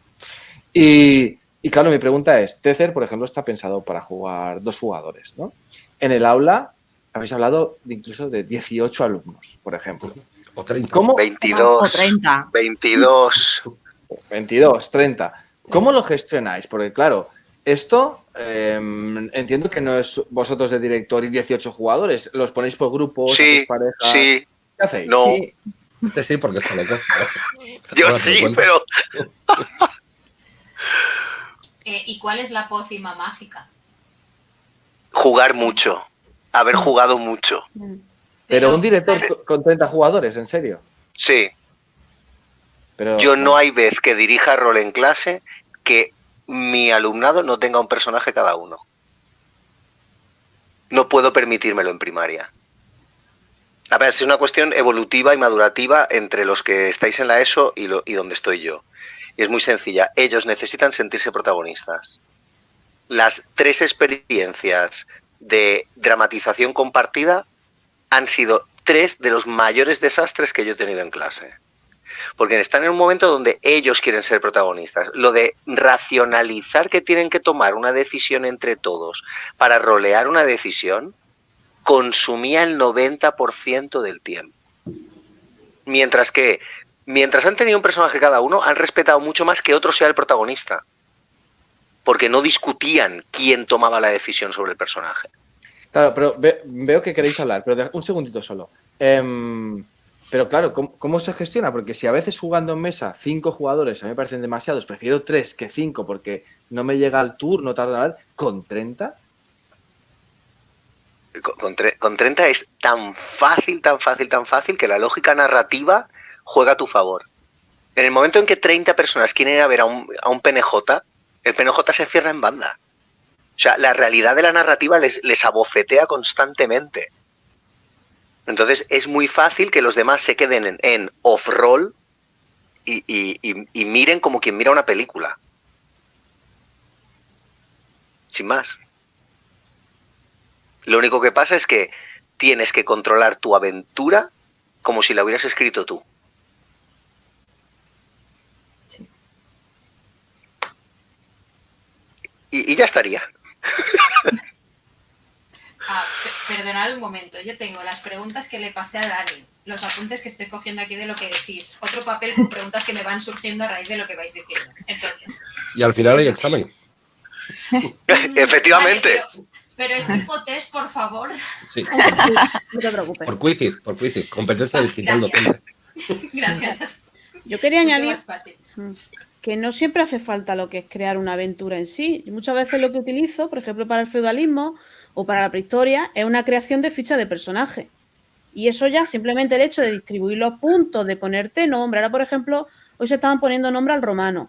Y claro, mi pregunta es, Tether, por ejemplo, está pensado para jugar 2 jugadores, ¿no? En el aula habéis hablado incluso de 18 alumnos, por ejemplo. O 30. ¿Cómo? 22. O 30. 22. 22, 30. ¿Cómo lo gestionáis? Porque claro, esto entiendo que no es vosotros de director y 18 jugadores. ¿Los ponéis por grupos? Sí, parejas? sí. ¿Qué hacéis? No. Sí. Sí, porque está loco. Yo sí, pero... ¿Y cuál es la pócima mágica? Jugar mucho. Haber jugado mucho. Pero un director con 30 jugadores, ¿en serio? Sí. Pero, Yo no hay vez que dirija rol en clase que mi alumnado no tenga un personaje cada uno. No puedo permitírmelo en primaria. A ver, es una cuestión evolutiva y madurativa entre los que estáis en la ESO y donde estoy yo. Y es muy sencilla. Ellos necesitan sentirse protagonistas. Las 3 experiencias de dramatización compartida han sido 3 de los mayores desastres que yo he tenido en clase. porque están en un momento donde ellos quieren ser protagonistas. Lo de racionalizar que tienen que tomar una decisión entre todos para rolear una decisión consumía el 90% del tiempo. Mientras han tenido un personaje cada uno, han respetado mucho más que otro sea el protagonista. Porque no discutían quién tomaba la decisión sobre el personaje. Claro, pero veo que queréis hablar, pero un segundito solo. Pero claro, ¿cómo se gestiona? Porque si a veces jugando en mesa 5 jugadores a mí me parecen demasiados, prefiero 3 que 5 porque no me llega el turno, tarda en hablar, ¿con 30? Con 30 es tan fácil que la lógica narrativa juega a tu favor. En el momento en que 30 personas quieren ir a ver a un PNJ, el PNJ se cierra en banda. O sea, la realidad de la narrativa les abofetea constantemente. Entonces es muy fácil que los demás se queden en off-roll y miren como quien mira una película. Sin más. Lo único que pasa es que tienes que controlar tu aventura como si la hubieras escrito tú. Sí. Y ya estaría. Perdonad un momento, yo tengo las preguntas que le pasé a Dani, los apuntes que estoy cogiendo aquí de lo que decís, otro papel con preguntas que me van surgiendo a raíz de lo que vais diciendo. Entonces, Y al final hay examen. Efectivamente. Vale, pero es tipo test, por favor. Sí. No te preocupes. Por quizzes. Competencia digital Gracias. docente. Gracias. Yo quería Mucho añadir más fácil. que no siempre hace falta lo que es crear una aventura en sí. Muchas veces lo que utilizo, por ejemplo, para el feudalismo o para la prehistoria, es una creación de ficha de personaje. Y eso ya, simplemente el hecho de distribuir los puntos, de ponerte nombre. Ahora, por ejemplo, hoy se estaban poniendo nombre al romano.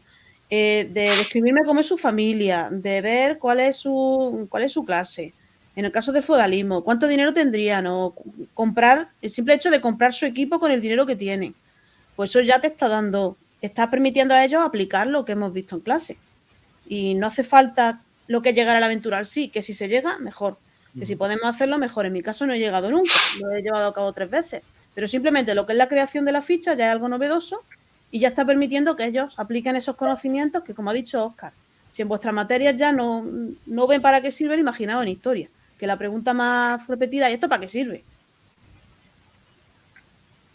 De describirme cómo es su familia, de ver cuál es su clase. En el caso del feudalismo, cuánto dinero tendrían o comprar, el simple hecho de comprar su equipo con el dinero que tienen. Pues eso ya te está permitiendo a ellos aplicar lo que hemos visto en clase. Y no hace falta lo que es llegar a la aventura al sí, que si se llega, mejor. Que si podemos hacerlo, mejor. En mi caso no he llegado nunca, lo he llevado a cabo 3 veces. Pero simplemente lo que es la creación de la ficha ya es algo novedoso y ya está permitiendo que ellos apliquen esos conocimientos que, como ha dicho Óscar, si en vuestras materias ya no ven para qué sirven, imaginaos en historia. Que la pregunta más repetida, ¿y esto para qué sirve?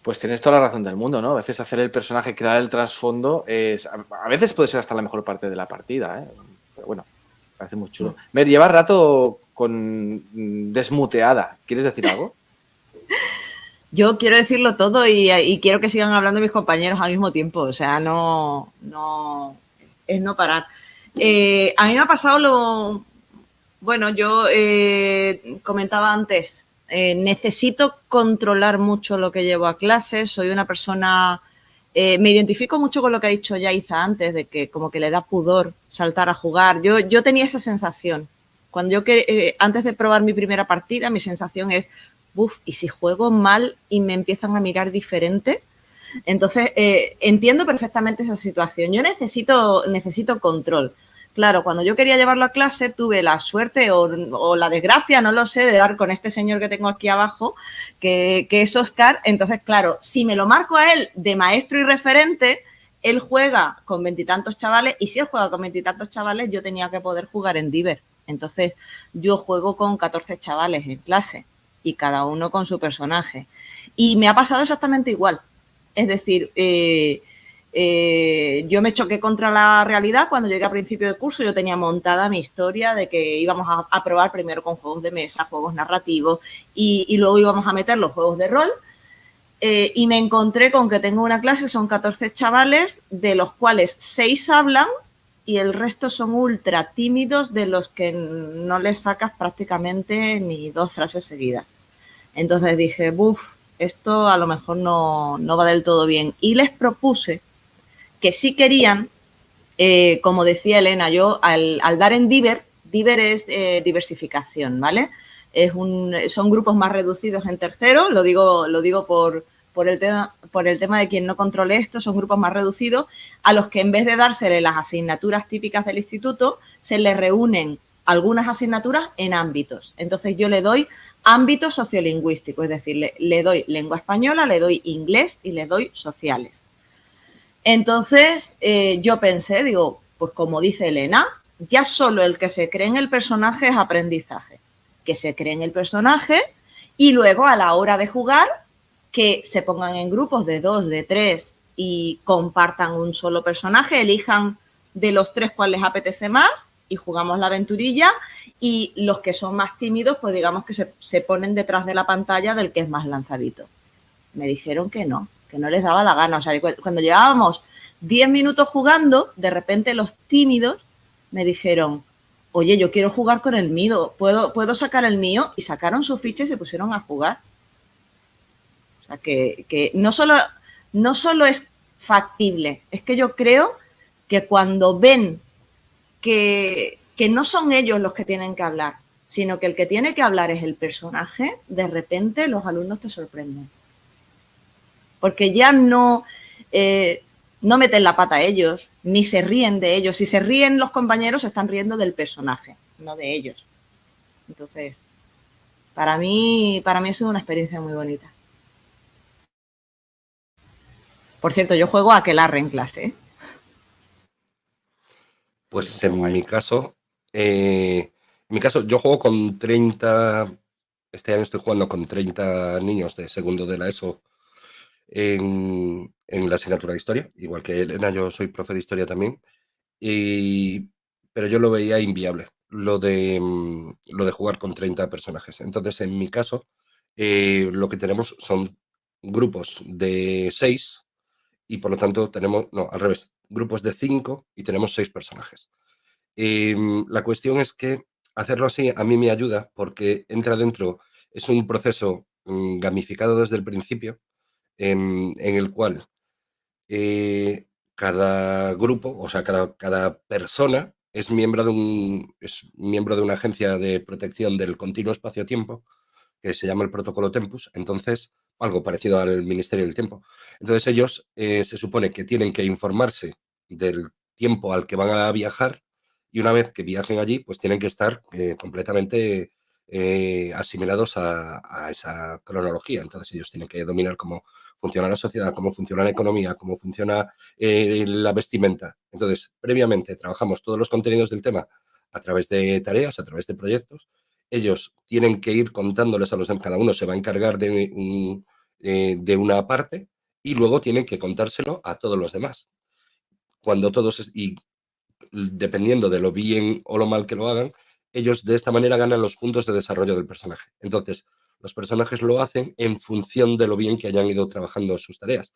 Pues tienes toda la razón del mundo, ¿no? A veces hacer el personaje, crear el trasfondo, a veces puede ser hasta la mejor parte de la partida, ¿eh? Pero bueno, parece muy chulo. Me lleva rato con desmuteada. ¿Quieres decir algo? Yo quiero decirlo todo y quiero que sigan hablando mis compañeros al mismo tiempo. O sea, no es no parar. A mí me ha pasado bueno, yo comentaba antes, necesito controlar mucho lo que llevo a clase. Soy una persona, me identifico mucho con lo que ha dicho Yaiza antes, de que como que le da pudor saltar a jugar. Yo tenía esa sensación. Cuando antes de probar mi primera partida, mi sensación es, ¿y si juego mal y me empiezan a mirar diferente? Entonces, entiendo perfectamente esa situación. Yo necesito control. Claro, cuando yo quería llevarlo a clase, tuve la suerte o la desgracia, no lo sé, de dar con este señor que tengo aquí abajo, que es Óscar. Entonces, claro, si me lo marco a él de maestro y referente, él juega con 20 y tantos chavales, y si él juega con 20 y tantos chavales, yo tenía que poder jugar en Diver. Entonces, yo juego con 14 chavales en clase y cada uno con su personaje. Y me ha pasado exactamente igual. Es decir, yo me choqué contra la realidad cuando llegué a principio de curso. Yo tenía montada mi historia de que íbamos a probar primero con juegos de mesa, juegos narrativos y luego íbamos a meter los juegos de rol. Y me encontré con que tengo una clase, son 14 chavales, de los cuales 6 hablan y el resto son ultra tímidos, de los que no les sacas prácticamente ni 2 frases seguidas. Entonces dije, esto a lo mejor no va del todo bien. Y les propuse que si querían, como decía Elena, yo al dar en Diver es diversificación, ¿vale? Son grupos más reducidos en tercero, lo digo por el tema de quien no controle esto. Son grupos más reducidos a los que en vez de dársele las asignaturas típicas del instituto, se les reúnen algunas asignaturas en ámbitos. Entonces yo le doy ámbito sociolingüístico, es decir, le doy lengua española, le doy inglés y le doy sociales. Entonces yo pensé, digo, pues como dice Elena, ya solo el que se cree en el personaje es aprendizaje. Que se cree en el personaje y luego a la hora de jugar que se pongan en grupos de 2, de 3 y compartan un solo personaje, elijan de los 3 cuál les apetece más y jugamos la aventurilla, y los que son más tímidos pues digamos que se ponen detrás de la pantalla del que es más lanzadito. Me dijeron que no les daba la gana. O sea, cuando llevábamos 10 minutos jugando, de repente los tímidos me dijeron, oye, yo quiero jugar con el mío, ¿puedo sacar el mío? Y sacaron su ficha y se pusieron a jugar. O sea, que no solo es factible, es que yo creo que cuando ven que no son ellos los que tienen que hablar, sino que el que tiene que hablar es el personaje, de repente los alumnos te sorprenden. Porque ya no meten la pata a ellos, ni se ríen de ellos. Si se ríen los compañeros, se están riendo del personaje, no de ellos. Entonces, para mí ha sido una experiencia muy bonita. Por cierto, yo juego a Aquelarre en clase, ¿eh? Pues en mi caso, yo juego con 30, este año estoy jugando con 30 niños de segundo de la ESO en la asignatura de historia, igual que Elena, yo soy profe de historia también, pero yo lo veía inviable, lo de jugar con 30 personajes. Entonces, en mi caso, lo que tenemos son grupos de 6 y por lo tanto tenemos, no, al revés, grupos de 5 y tenemos 6 personajes. La cuestión es que hacerlo así a mí me ayuda porque entra dentro, es un proceso gamificado desde el principio, en el cual cada grupo, o sea, cada persona es miembro de una agencia de protección del continuo espacio-tiempo que se llama el Protocolo Tempus, entonces algo parecido al Ministerio del Tiempo. Entonces ellos se supone que tienen que informarse del tiempo al que van a viajar y una vez que viajen allí, pues tienen que estar completamente asimilados a esa cronología. Entonces ellos tienen que dominar cómo funciona la sociedad, cómo funciona la economía, cómo funciona la vestimenta. Entonces, previamente trabajamos todos los contenidos del tema a través de tareas, a través de proyectos. Ellos tienen que ir contándoles a los demás, cada uno se va a encargar de una parte y luego tienen que contárselo a todos los demás. Cuando todos, y dependiendo de lo bien o lo mal que lo hagan, ellos de esta manera ganan los puntos de desarrollo del personaje. Entonces, los personajes lo hacen en función de lo bien que hayan ido trabajando sus tareas.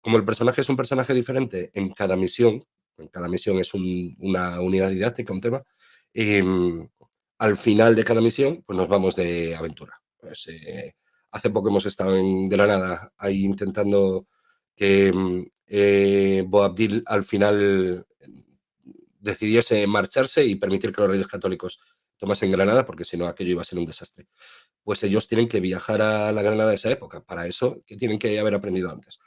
Como el personaje es un personaje diferente en cada misión es una unidad didáctica, un tema, al final de cada misión, pues nos vamos de aventura. Pues, hace poco hemos estado en Granada ahí intentando que Boabdil al final decidiese marcharse y permitir que los Reyes Católicos tomasen Granada, porque si no aquello iba a ser un desastre. Pues ellos tienen que viajar a la Granada de esa época. Para eso, ¿qué tienen que haber aprendido antes?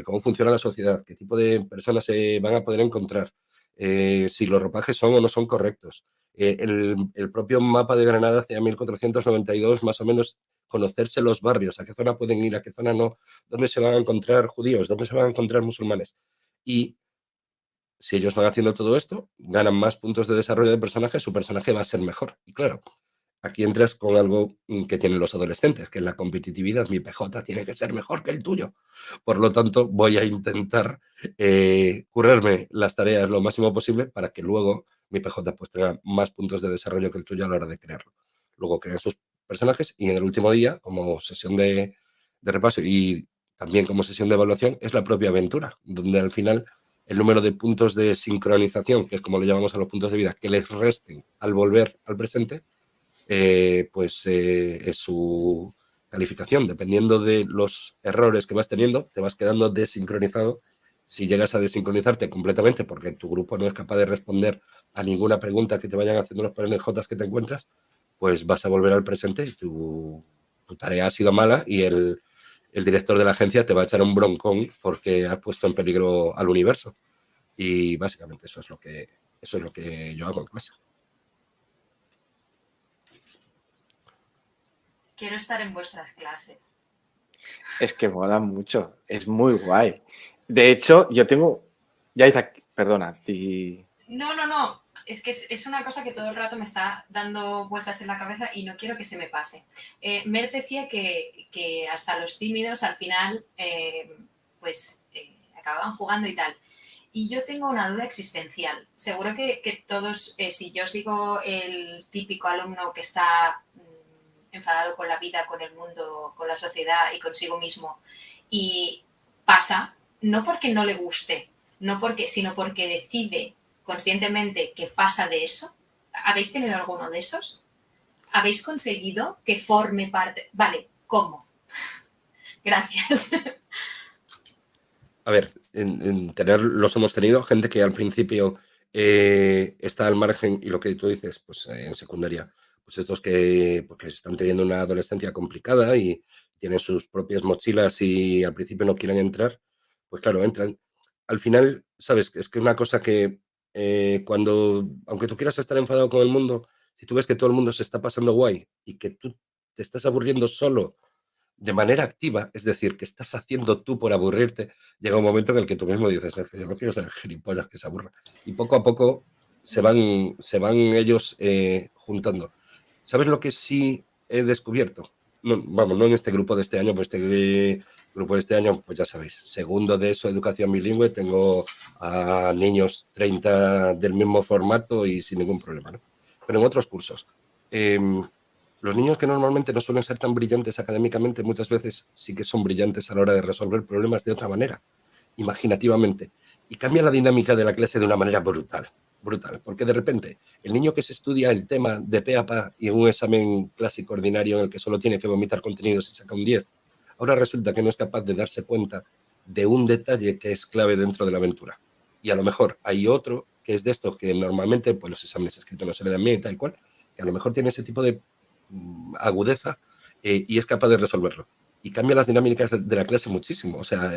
Cómo funciona la sociedad, qué tipo de personas se van a poder encontrar, si los ropajes son o no son correctos. El propio mapa de Granada hacia 1492, más o menos, conocerse los barrios, a qué zona pueden ir, a qué zona no, dónde se van a encontrar judíos, dónde se van a encontrar musulmanes. Y si ellos van haciendo todo esto, ganan más puntos de desarrollo de personaje, su personaje va a ser mejor. Y claro, aquí entras con algo que tienen los adolescentes, que es la competitividad. Mi PJ tiene que ser mejor que el tuyo. Por lo tanto, voy a intentar currarme las tareas lo máximo posible para que luego mi PJ pues, tenga más puntos de desarrollo que el tuyo a la hora de crearlo. Luego crean sus personajes y en el último día, como sesión de repaso y también como sesión de evaluación, es la propia aventura, donde al final el número de puntos de sincronización, que es como le llamamos a los puntos de vida, que les resten al volver al presente, es su calificación. Dependiendo de los errores que vas teniendo, te vas quedando desincronizado. Si llegas a desincronizarte completamente porque tu grupo no es capaz de responder a ninguna pregunta que te vayan haciendo los PNJs que te encuentras, pues vas a volver al presente y tu tarea ha sido mala y el director de la agencia te va a echar un broncón porque has puesto en peligro al universo. Y básicamente eso es lo que yo hago en clase. Quiero estar en vuestras clases. Es que mola mucho, es muy guay. De hecho, yo tengo... Ya, Isaac, perdona, ti... No. Es que es una cosa que todo el rato me está dando vueltas en la cabeza y no quiero que se me pase. Mer decía que hasta los tímidos al final acababan jugando y tal. Y yo tengo una duda existencial. Seguro que todos, si yo os digo el típico alumno que está enfadado con la vida, con el mundo, con la sociedad y consigo mismo, y pasa, no porque no le guste, sino porque decide conscientemente que pasa de eso. ¿Habéis tenido alguno de esos? ¿Habéis conseguido que forme parte? Vale, ¿cómo? Gracias. A ver, en tener, los hemos tenido, gente que al principio está al margen y lo que tú dices, pues en secundaria, pues estos que están teniendo una adolescencia complicada y tienen sus propias mochilas y al principio no quieren entrar, pues claro, entran. Al final, sabes, es que una cosa que aunque tú quieras estar enfadado con el mundo, si tú ves que todo el mundo se está pasando guay y que tú te estás aburriendo solo de manera activa, es decir, que estás haciendo tú por aburrirte, llega un momento en el que tú mismo dices, yo no quiero ser gilipollas que se aburra. Y poco a poco se van ellos juntando. ¿Sabes lo que sí he descubierto? No, vamos, no en este grupo de este año, pues este grupo de este año, pues ya sabéis, segundo de eso, educación bilingüe, tengo a niños 30 del mismo formato y sin ningún problema, ¿no? Pero en otros cursos. Los niños que normalmente no suelen ser tan brillantes académicamente, muchas veces sí que son brillantes a la hora de resolver problemas de otra manera, imaginativamente. Y cambia la dinámica de la clase de una manera brutal, porque de repente el niño que se estudia el tema de pe a pa y en un examen clásico ordinario en el que solo tiene que vomitar contenidos y saca un 10, ahora resulta que no es capaz de darse cuenta de un detalle que es clave dentro de la aventura. Y a lo mejor hay otro que es de estos que normalmente pues los exámenes escritos no se le dan bien y tal cual, que a lo mejor tiene ese tipo de agudeza y es capaz de resolverlo. Y cambia las dinámicas de la clase muchísimo. O sea,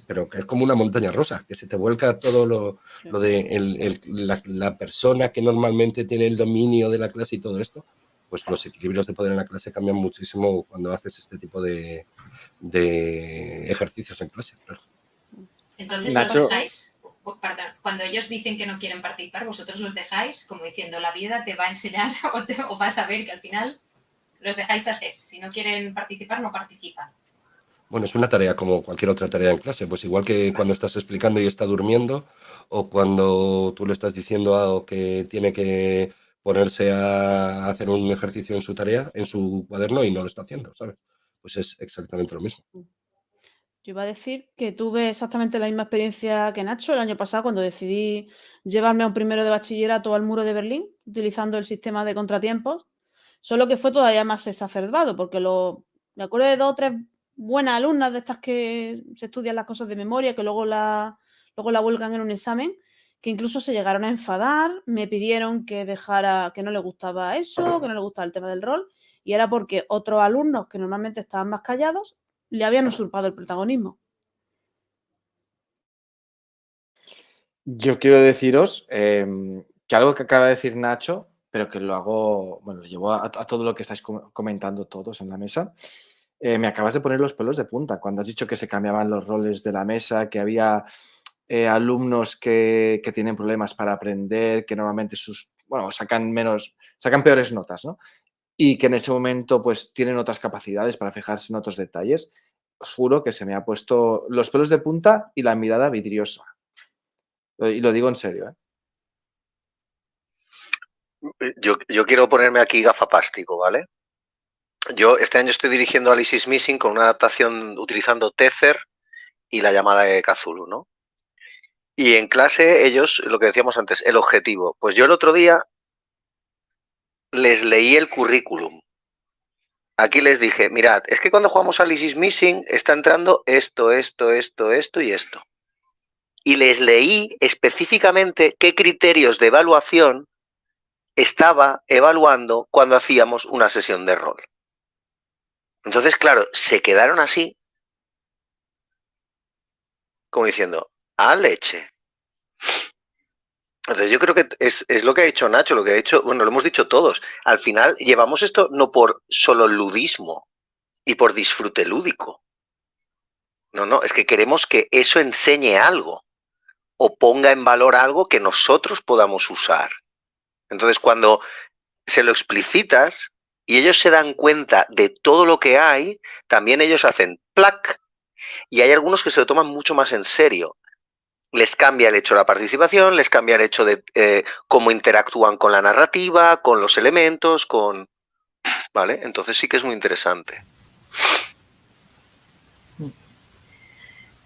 pero que es como una montaña rusa, que se te vuelca todo lo de la persona que normalmente tiene el dominio de la clase y todo esto, pues los equilibrios de poder en la clase cambian muchísimo cuando haces este tipo de ejercicios en clase. Claro. Entonces, Nacho, los dejáis, perdón, cuando ellos dicen que no quieren participar, vosotros los dejáis como diciendo la vida te va a enseñar o vas a ver que al final los dejáis hacer. Si no quieren participar, no participan. Bueno, es una tarea como cualquier otra tarea en clase, pues igual que cuando estás explicando y está durmiendo, o cuando tú le estás diciendo algo que tiene que ponerse a hacer un ejercicio en su tarea, en su cuaderno y no lo está haciendo, ¿sabes? Pues es exactamente lo mismo. Yo iba a decir que tuve exactamente la misma experiencia que Nacho el año pasado cuando decidí llevarme a un primero de bachillerato al muro de Berlín, utilizando el sistema de contratiempos, solo que fue todavía más exacerbado, porque me acuerdo de 2 o 3 buenas alumnas de estas que se estudian las cosas de memoria, que luego la vuelcan en un examen, que incluso se llegaron a enfadar, me pidieron que dejara, que no les gustaba eso, que no les gustaba el tema del rol, y era porque otros alumnos que normalmente estaban más callados le habían usurpado el protagonismo. yo quiero deciros que algo que acaba de decir Nacho, pero que lo hago, bueno, lo llevo a todo lo que estáis comentando todos en la mesa. Me acabas de poner los pelos de punta cuando has dicho que se cambiaban los roles de la mesa, que había alumnos que tienen problemas para aprender, que normalmente sacan peores notas, ¿no? Y que en ese momento pues tienen otras capacidades para fijarse en otros detalles. Os juro que se me ha puesto los pelos de punta y la mirada vidriosa. Y lo digo en serio, ¿eh? Yo quiero ponerme aquí gafapástico, ¿vale? Yo este año estoy dirigiendo Alice is Missing con una adaptación utilizando Tether y la llamada de Cthulhu, ¿no? Y en clase ellos, lo que decíamos antes, el objetivo. Pues yo el otro día les leí el currículum. Aquí les dije, mirad, es que cuando jugamos Alice is Missing está entrando esto y esto. Y les leí específicamente qué criterios de evaluación estaba evaluando cuando hacíamos una sesión de rol. Entonces, claro, se quedaron así, como diciendo, ¡a leche! Entonces yo creo que es lo que ha dicho Nacho, lo que ha dicho, bueno, lo hemos dicho todos. Al final llevamos esto no por solo ludismo y por disfrute lúdico. No, es que queremos que eso enseñe algo o ponga en valor algo que nosotros podamos usar. Entonces, cuando se lo explicitas y ellos se dan cuenta de todo lo que hay, también ellos hacen plac, y hay algunos que se lo toman mucho más en serio. Les cambia el hecho de la participación, les cambia el hecho de cómo interactúan con la narrativa, con los elementos, con... ¿Vale? Entonces sí que es muy interesante.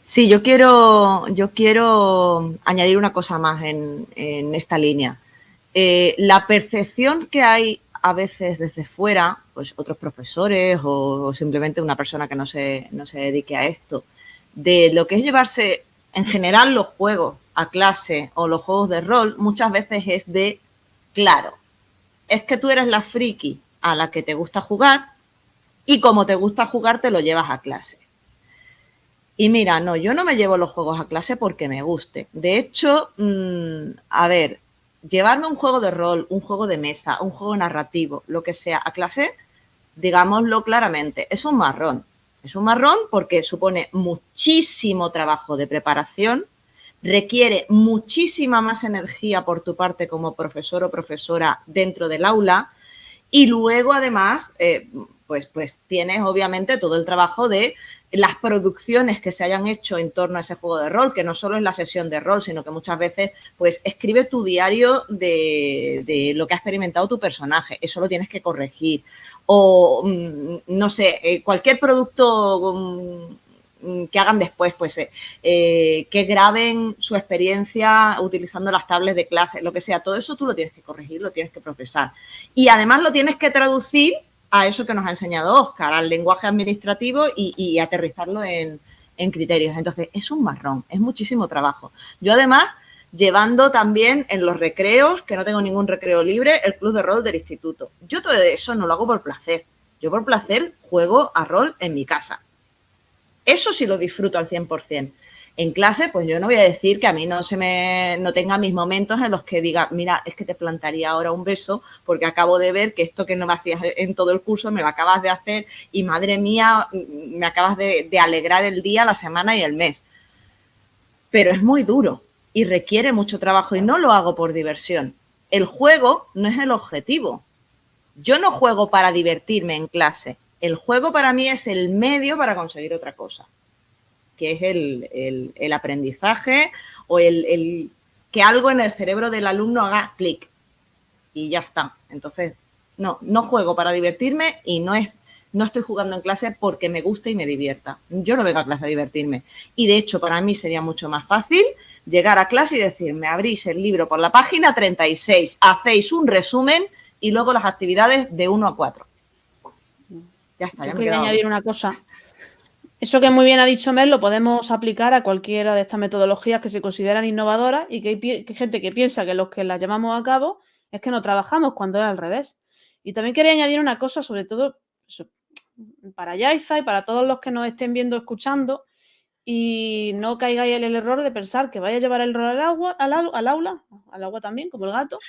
Sí, yo quiero añadir una cosa más en esta línea. La percepción que hay a veces desde fuera, pues otros profesores o simplemente una persona que no se dedique a esto, de lo que es llevarse en general los juegos a clase o los juegos de rol, muchas veces es de, claro, es que tú eres la friki a la que te gusta jugar y como te gusta jugar te lo llevas a clase. Y mira, no, yo no me llevo los juegos a clase porque me guste. De hecho, a ver, llevarme un juego de rol, un juego de mesa, un juego narrativo, lo que sea, a clase, digámoslo claramente, es un marrón. Es un marrón porque supone muchísimo trabajo de preparación, requiere muchísima más energía por tu parte como profesor o profesora dentro del aula y luego, además, pues tienes obviamente todo el trabajo de las producciones que se hayan hecho en torno a ese juego de rol, que no solo es la sesión de rol, sino que muchas veces pues escribe tu diario de lo que ha experimentado tu personaje. Eso lo tienes que corregir. O, no sé, cualquier producto que hagan después, pues que graben su experiencia utilizando las tablets de clase, lo que sea, todo eso tú lo tienes que corregir, lo tienes que procesar. Y además lo tienes que traducir a eso que nos ha enseñado Óscar, al lenguaje administrativo y aterrizarlo en criterios. Entonces, es un marrón, es muchísimo trabajo. Yo, además, llevando también en los recreos, que no tengo ningún recreo libre, el club de rol del instituto. Yo todo eso no lo hago por placer. Yo por placer juego a rol en mi casa. Eso sí lo disfruto al 100%. En clase, pues yo no voy a decir que a mí no tenga mis momentos en los que diga, mira, es que te plantaría ahora un beso porque acabo de ver que esto que no me hacías en todo el curso me lo acabas de hacer y madre mía, me acabas de alegrar el día, la semana y el mes. Pero es muy duro y requiere mucho trabajo y no lo hago por diversión. El juego no es el objetivo. Yo no juego para divertirme en clase. El juego para mí es el medio para conseguir otra cosa, que es el aprendizaje o el que algo en el cerebro del alumno haga clic y ya está. Entonces, no juego para divertirme y no estoy jugando en clase porque me guste y me divierta. Yo no vengo a clase a divertirme. Y de hecho, para mí sería mucho más fácil llegar a clase y decir, me abrís el libro por la página 36, hacéis un resumen y luego las actividades de 1 a 4. Ya está, ya me he quería quedado. añadir una cosa. Eso que muy bien ha dicho Mel lo podemos aplicar a cualquiera de estas metodologías que se consideran innovadoras y que hay gente que piensa que los que las llevamos a cabo es que no trabajamos cuando es al revés. Y también quería añadir una cosa, sobre todo para Yaiza y para todos los que nos estén viendo o escuchando, y no caigáis en el error de pensar que vaya a llevar el rol al aula también, como el gato.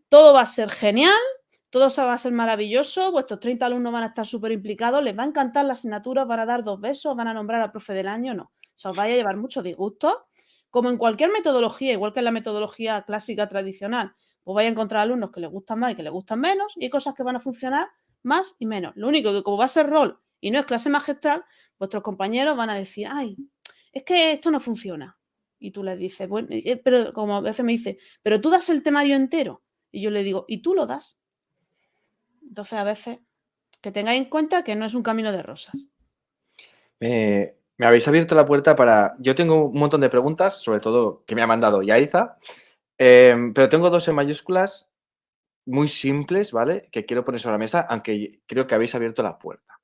Todo va a ser genial. Todo va a ser maravilloso, vuestros 30 alumnos van a estar súper implicados, les va a encantar la asignatura, van a dar 2 besos, van a nombrar al profe del año, no. O sea, os vais a llevar muchos disgustos. Como en cualquier metodología, igual que en la metodología clásica tradicional, pues vais a encontrar alumnos que les gustan más y que les gustan menos, y hay cosas que van a funcionar más y menos. Lo único que como va a ser rol y no es clase magistral, vuestros compañeros van a decir, ay, es que esto no funciona. Y tú les dices, bueno, pero como a veces me dice, pero tú das el temario entero. Y yo le digo, ¿y tú lo das? Entonces, a veces, que tengáis en cuenta que no es un camino de rosas. Me habéis abierto la puerta para... Yo tengo un montón de preguntas, sobre todo que me ha mandado Yaiza, pero tengo 2 en mayúsculas muy simples, ¿vale? Que quiero poner sobre la mesa, aunque creo que habéis abierto la puerta.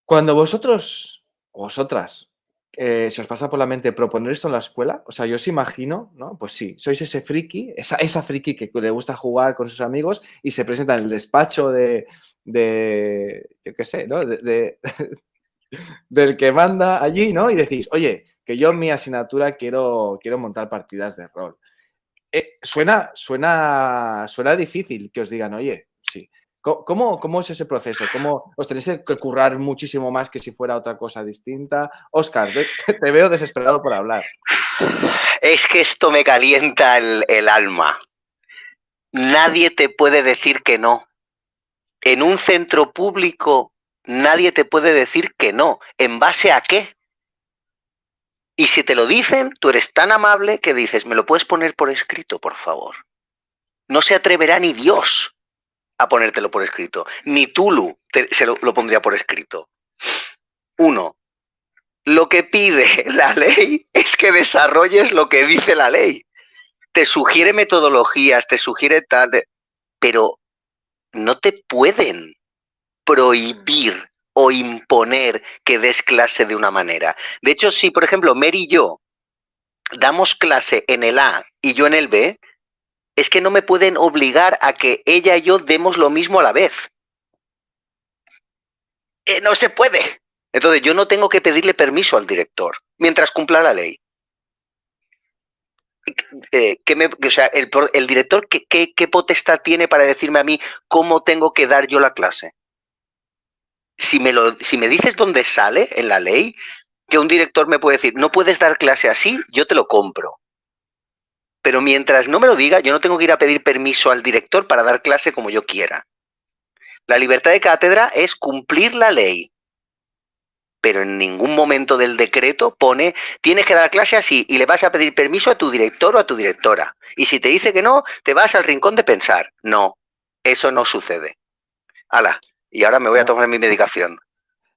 Cuando vosotros o vosotras se os pasa por la mente proponer esto en la escuela, o sea, yo os imagino, ¿no? Pues sí, sois ese friki, esa friki que le gusta jugar con sus amigos y se presenta en el despacho de yo qué sé, ¿no? Del que manda allí, ¿no? Y decís, oye, que yo en mi asignatura quiero montar partidas de rol. Suena difícil que os digan, oye, sí, ¿Cómo es ese proceso? ¿Cómo os tenéis que currar muchísimo más que si fuera otra cosa distinta? Óscar, te veo desesperado por hablar. Es que esto me calienta el alma. Nadie te puede decir que no. En un centro público nadie te puede decir que no. ¿En base a qué? Y si te lo dicen, tú eres tan amable que dices, ¿me lo puedes poner por escrito, por favor? No se atreverá ni Dios a ponértelo por escrito. Ni Tulu lo pondría por escrito. 1. Lo que pide la ley es que desarrolles lo que dice la ley. Te sugiere metodologías, te sugiere tal, pero no te pueden prohibir o imponer que des clase de una manera. De hecho, si, por ejemplo, Mer y yo damos clase en el A y yo en el B, es que no me pueden obligar a que ella y yo demos lo mismo a la vez. No se puede. Entonces, yo no tengo que pedirle permiso al director mientras cumpla la ley. O sea, el director, ¿qué potestad tiene para decirme a mí cómo tengo que dar yo la clase? Si me dices dónde sale en la ley, que un director me puede decir, no puedes dar clase así, yo te lo compro. Pero mientras no me lo diga, yo no tengo que ir a pedir permiso al director para dar clase como yo quiera. La libertad de cátedra es cumplir la ley. Pero en ningún momento del decreto pone, tienes que dar clase así y le vas a pedir permiso a tu director o a tu directora. Y si te dice que no, te vas al rincón de pensar. No, eso no sucede. ¡Hala! Y ahora me voy a tomar mi medicación.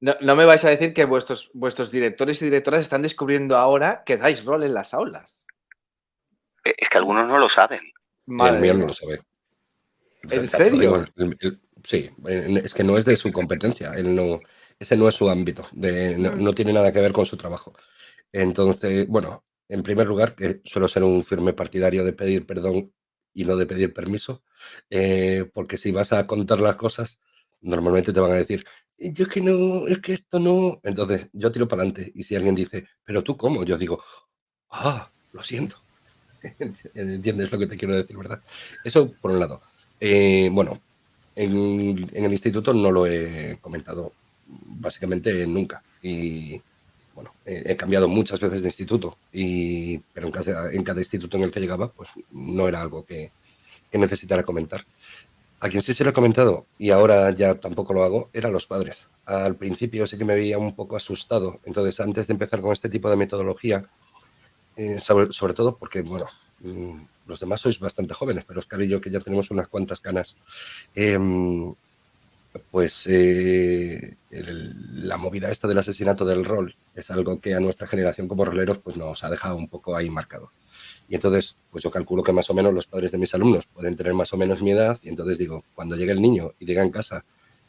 No me vais a decir que vuestros directores y directoras están descubriendo ahora que dais rol en las aulas. Es que algunos no lo saben. Madre el mío mía. no lo sabe. ¿En Ya te lo serio? digo, sí, es que no es de su competencia. Ese no es su ámbito. No tiene nada que ver con su trabajo. Entonces, bueno, en primer lugar, que suelo ser un firme partidario de pedir perdón y no de pedir permiso, porque si vas a contar las cosas, normalmente te van a decir, yo es que no, es que esto no. Entonces, yo tiro para adelante. Y si alguien dice, ¿pero tú cómo? Yo digo, lo siento. ¿Entiendes lo que te quiero decir, verdad? Eso por un lado. Bueno, en el instituto no lo he comentado básicamente nunca. Y bueno, he cambiado muchas veces de instituto, pero en cada instituto en el que llegaba, pues no era algo que necesitara comentar. A quien sí se lo he comentado, y ahora ya tampoco lo hago, eran los padres. Al principio sí que me veía un poco asustado. Entonces, antes de empezar con este tipo de metodología, sobre todo porque, bueno, los demás sois bastante jóvenes, pero Oscar y yo, que ya tenemos unas cuantas canas, pues la movida esta del asesinato del rol es algo que a nuestra generación como roleros pues nos ha dejado un poco ahí marcado. Y entonces, pues yo calculo que más o menos los padres de mis alumnos pueden tener más o menos mi edad, y entonces digo, cuando llegue el niño y diga en casa,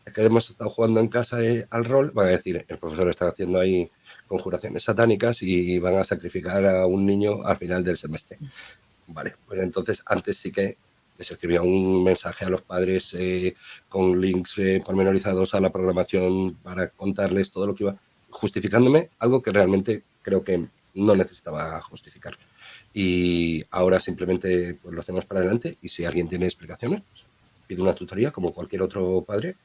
es que hemos estado jugando en casa al rol, van a decir, el profesor está haciendo ahí conjuraciones satánicas y van a sacrificar a un niño al final del semestre. Vale, pues entonces antes sí que les escribía un mensaje a los padres con links pormenorizados a la programación para contarles todo lo que iba, justificándome algo que realmente creo que no necesitaba justificar. Y ahora simplemente pues, lo hacemos para adelante, y si alguien tiene explicaciones, pues, pide una tutoría como cualquier otro padre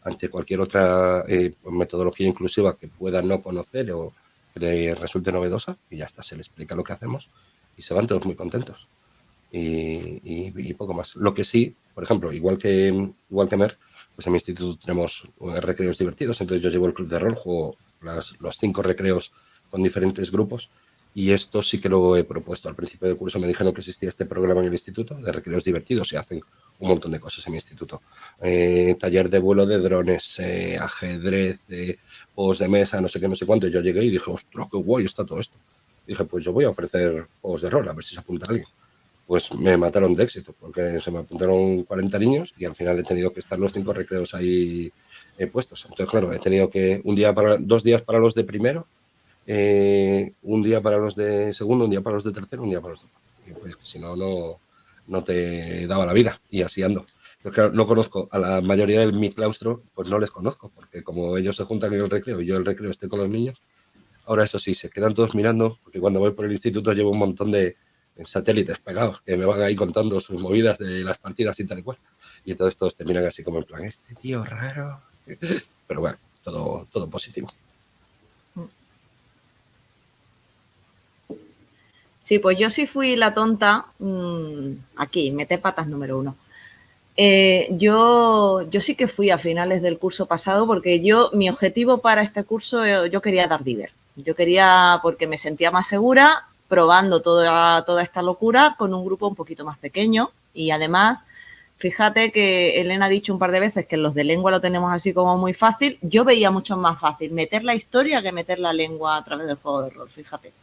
ante cualquier otra metodología inclusiva que pueda no conocer o que le resulte novedosa, y ya está, se le explica lo que hacemos y se van todos muy contentos. Y poco más. Lo que sí, por ejemplo, igual que Mer, pues en mi instituto tenemos recreos divertidos, entonces yo llevo el club de rol, juego los 5 recreos con diferentes grupos, y esto sí que lo he propuesto. Al principio del curso me dijeron que existía este programa en el instituto de recreos divertidos, y hacen un montón de cosas en mi instituto. Taller de vuelo de drones, ajedrez, juegos de mesa, no sé qué, no sé cuánto. Y yo llegué y dije, ostras, qué guay está todo esto. Y dije, pues yo voy a ofrecer juegos de rol, a ver si se apunta alguien. Pues me mataron de éxito, porque se me apuntaron 40 niños y al final he tenido que estar los 5 recreos ahí puestos. Entonces, claro, he tenido que 2 días para los de primero, un día para los de segundo, un día para los de tercero, un día para los de cuarto. Pues si no, no te daba la vida, y así ando. Pero claro, no conozco a la mayoría de mi claustro, pues no les conozco, porque como ellos se juntan en el recreo y yo en el recreo estoy con los niños, ahora eso sí, se quedan todos mirando, porque cuando voy por el instituto llevo un montón de en satélites pegados, que me van ahí contando sus movidas de las partidas y tal y cual. Y entonces todos te miran así como en plan, este tío raro. Pero bueno, todo positivo. Sí, pues yo sí fui la tonta, aquí, mete patas número 1. Yo sí que fui a finales del curso pasado porque mi objetivo para este curso, yo quería dar Diver. Yo quería, porque me sentía más segura, probando toda esta locura con un grupo un poquito más pequeño. Y además, fíjate que Elena ha dicho un par de veces que los de lengua lo tenemos así como muy fácil. Yo veía mucho más fácil meter la historia que meter la lengua a través del juego de rol, fíjate.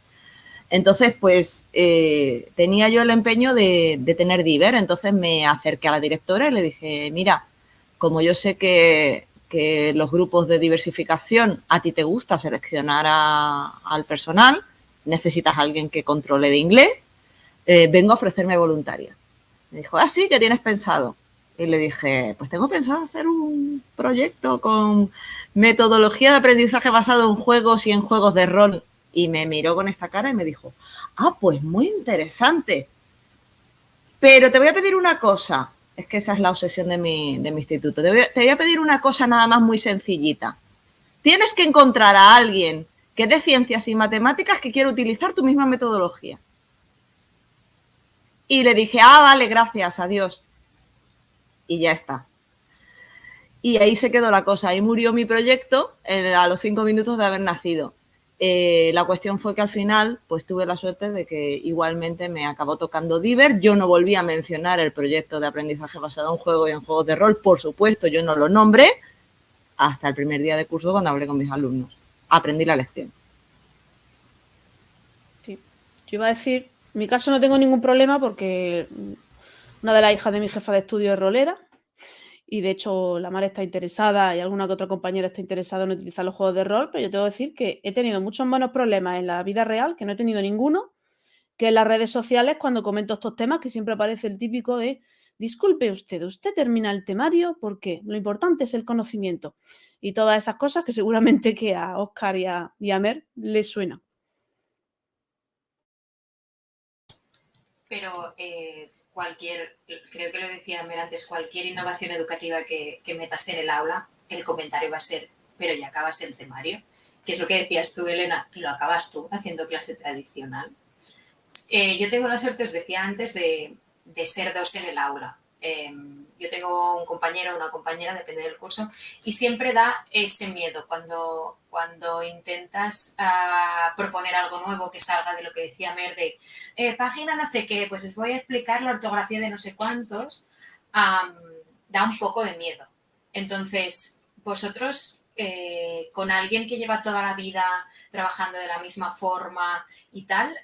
Entonces, pues tenía yo el empeño de tener Diver, entonces me acerqué a la directora y le dije, mira, como yo sé que los grupos de diversificación a ti te gusta seleccionar al personal, necesitas a alguien que controle de inglés, vengo a ofrecerme voluntaria. Me dijo, ah, sí, ¿qué tienes pensado? Y le dije, pues tengo pensado hacer un proyecto con metodología de aprendizaje basado en juegos y en juegos de rol. Y me miró con esta cara y me dijo, ah, pues muy interesante. Pero te voy a pedir una cosa. Es que esa es la obsesión de mi instituto. Te voy a pedir una cosa nada más muy sencillita. Tienes que encontrar a alguien que dé ciencias y matemáticas que quiera utilizar tu misma metodología. Y le dije, ah, vale, gracias, adiós. Y ya está. Y ahí se quedó la cosa. Ahí murió mi proyecto a los 5 minutos de haber nacido. La cuestión fue que al final pues tuve la suerte de que igualmente me acabó tocando Diver. Yo no volví a mencionar el proyecto de aprendizaje basado en juegos y en juegos de rol, por supuesto, yo no lo nombré hasta el primer día de curso cuando hablé con mis alumnos. Aprendí la lección. Sí. Yo iba a decir, en mi caso no tengo ningún problema porque una de las hijas de mi jefa de estudio es rolera. Y de hecho la madre está interesada y alguna que otra compañera está interesada en utilizar los juegos de rol, pero yo tengo que decir que he tenido muchos menos problemas en la vida real, que no he tenido ninguno, que en las redes sociales cuando comento estos temas, que siempre aparece el típico de disculpe usted termina el temario porque lo importante es el conocimiento y todas esas cosas que seguramente que a Óscar y a Mer les suena. Pero creo que lo decía Mer antes, cualquier innovación educativa que metas en el aula, el comentario va a ser, pero ya acabas el temario, que es lo que decías tú, Elena, y lo acabas tú haciendo clase tradicional. Yo tengo la suerte, os decía antes, de ser dos en el aula. Yo tengo un compañero o una compañera, depende del curso, y siempre da ese miedo cuando intentas proponer algo nuevo que salga de lo que decía Mer de página no sé qué, pues os voy a explicar la ortografía de no sé cuántos, da un poco de miedo. Entonces, vosotros, con alguien que lleva toda la vida trabajando de la misma forma y tal,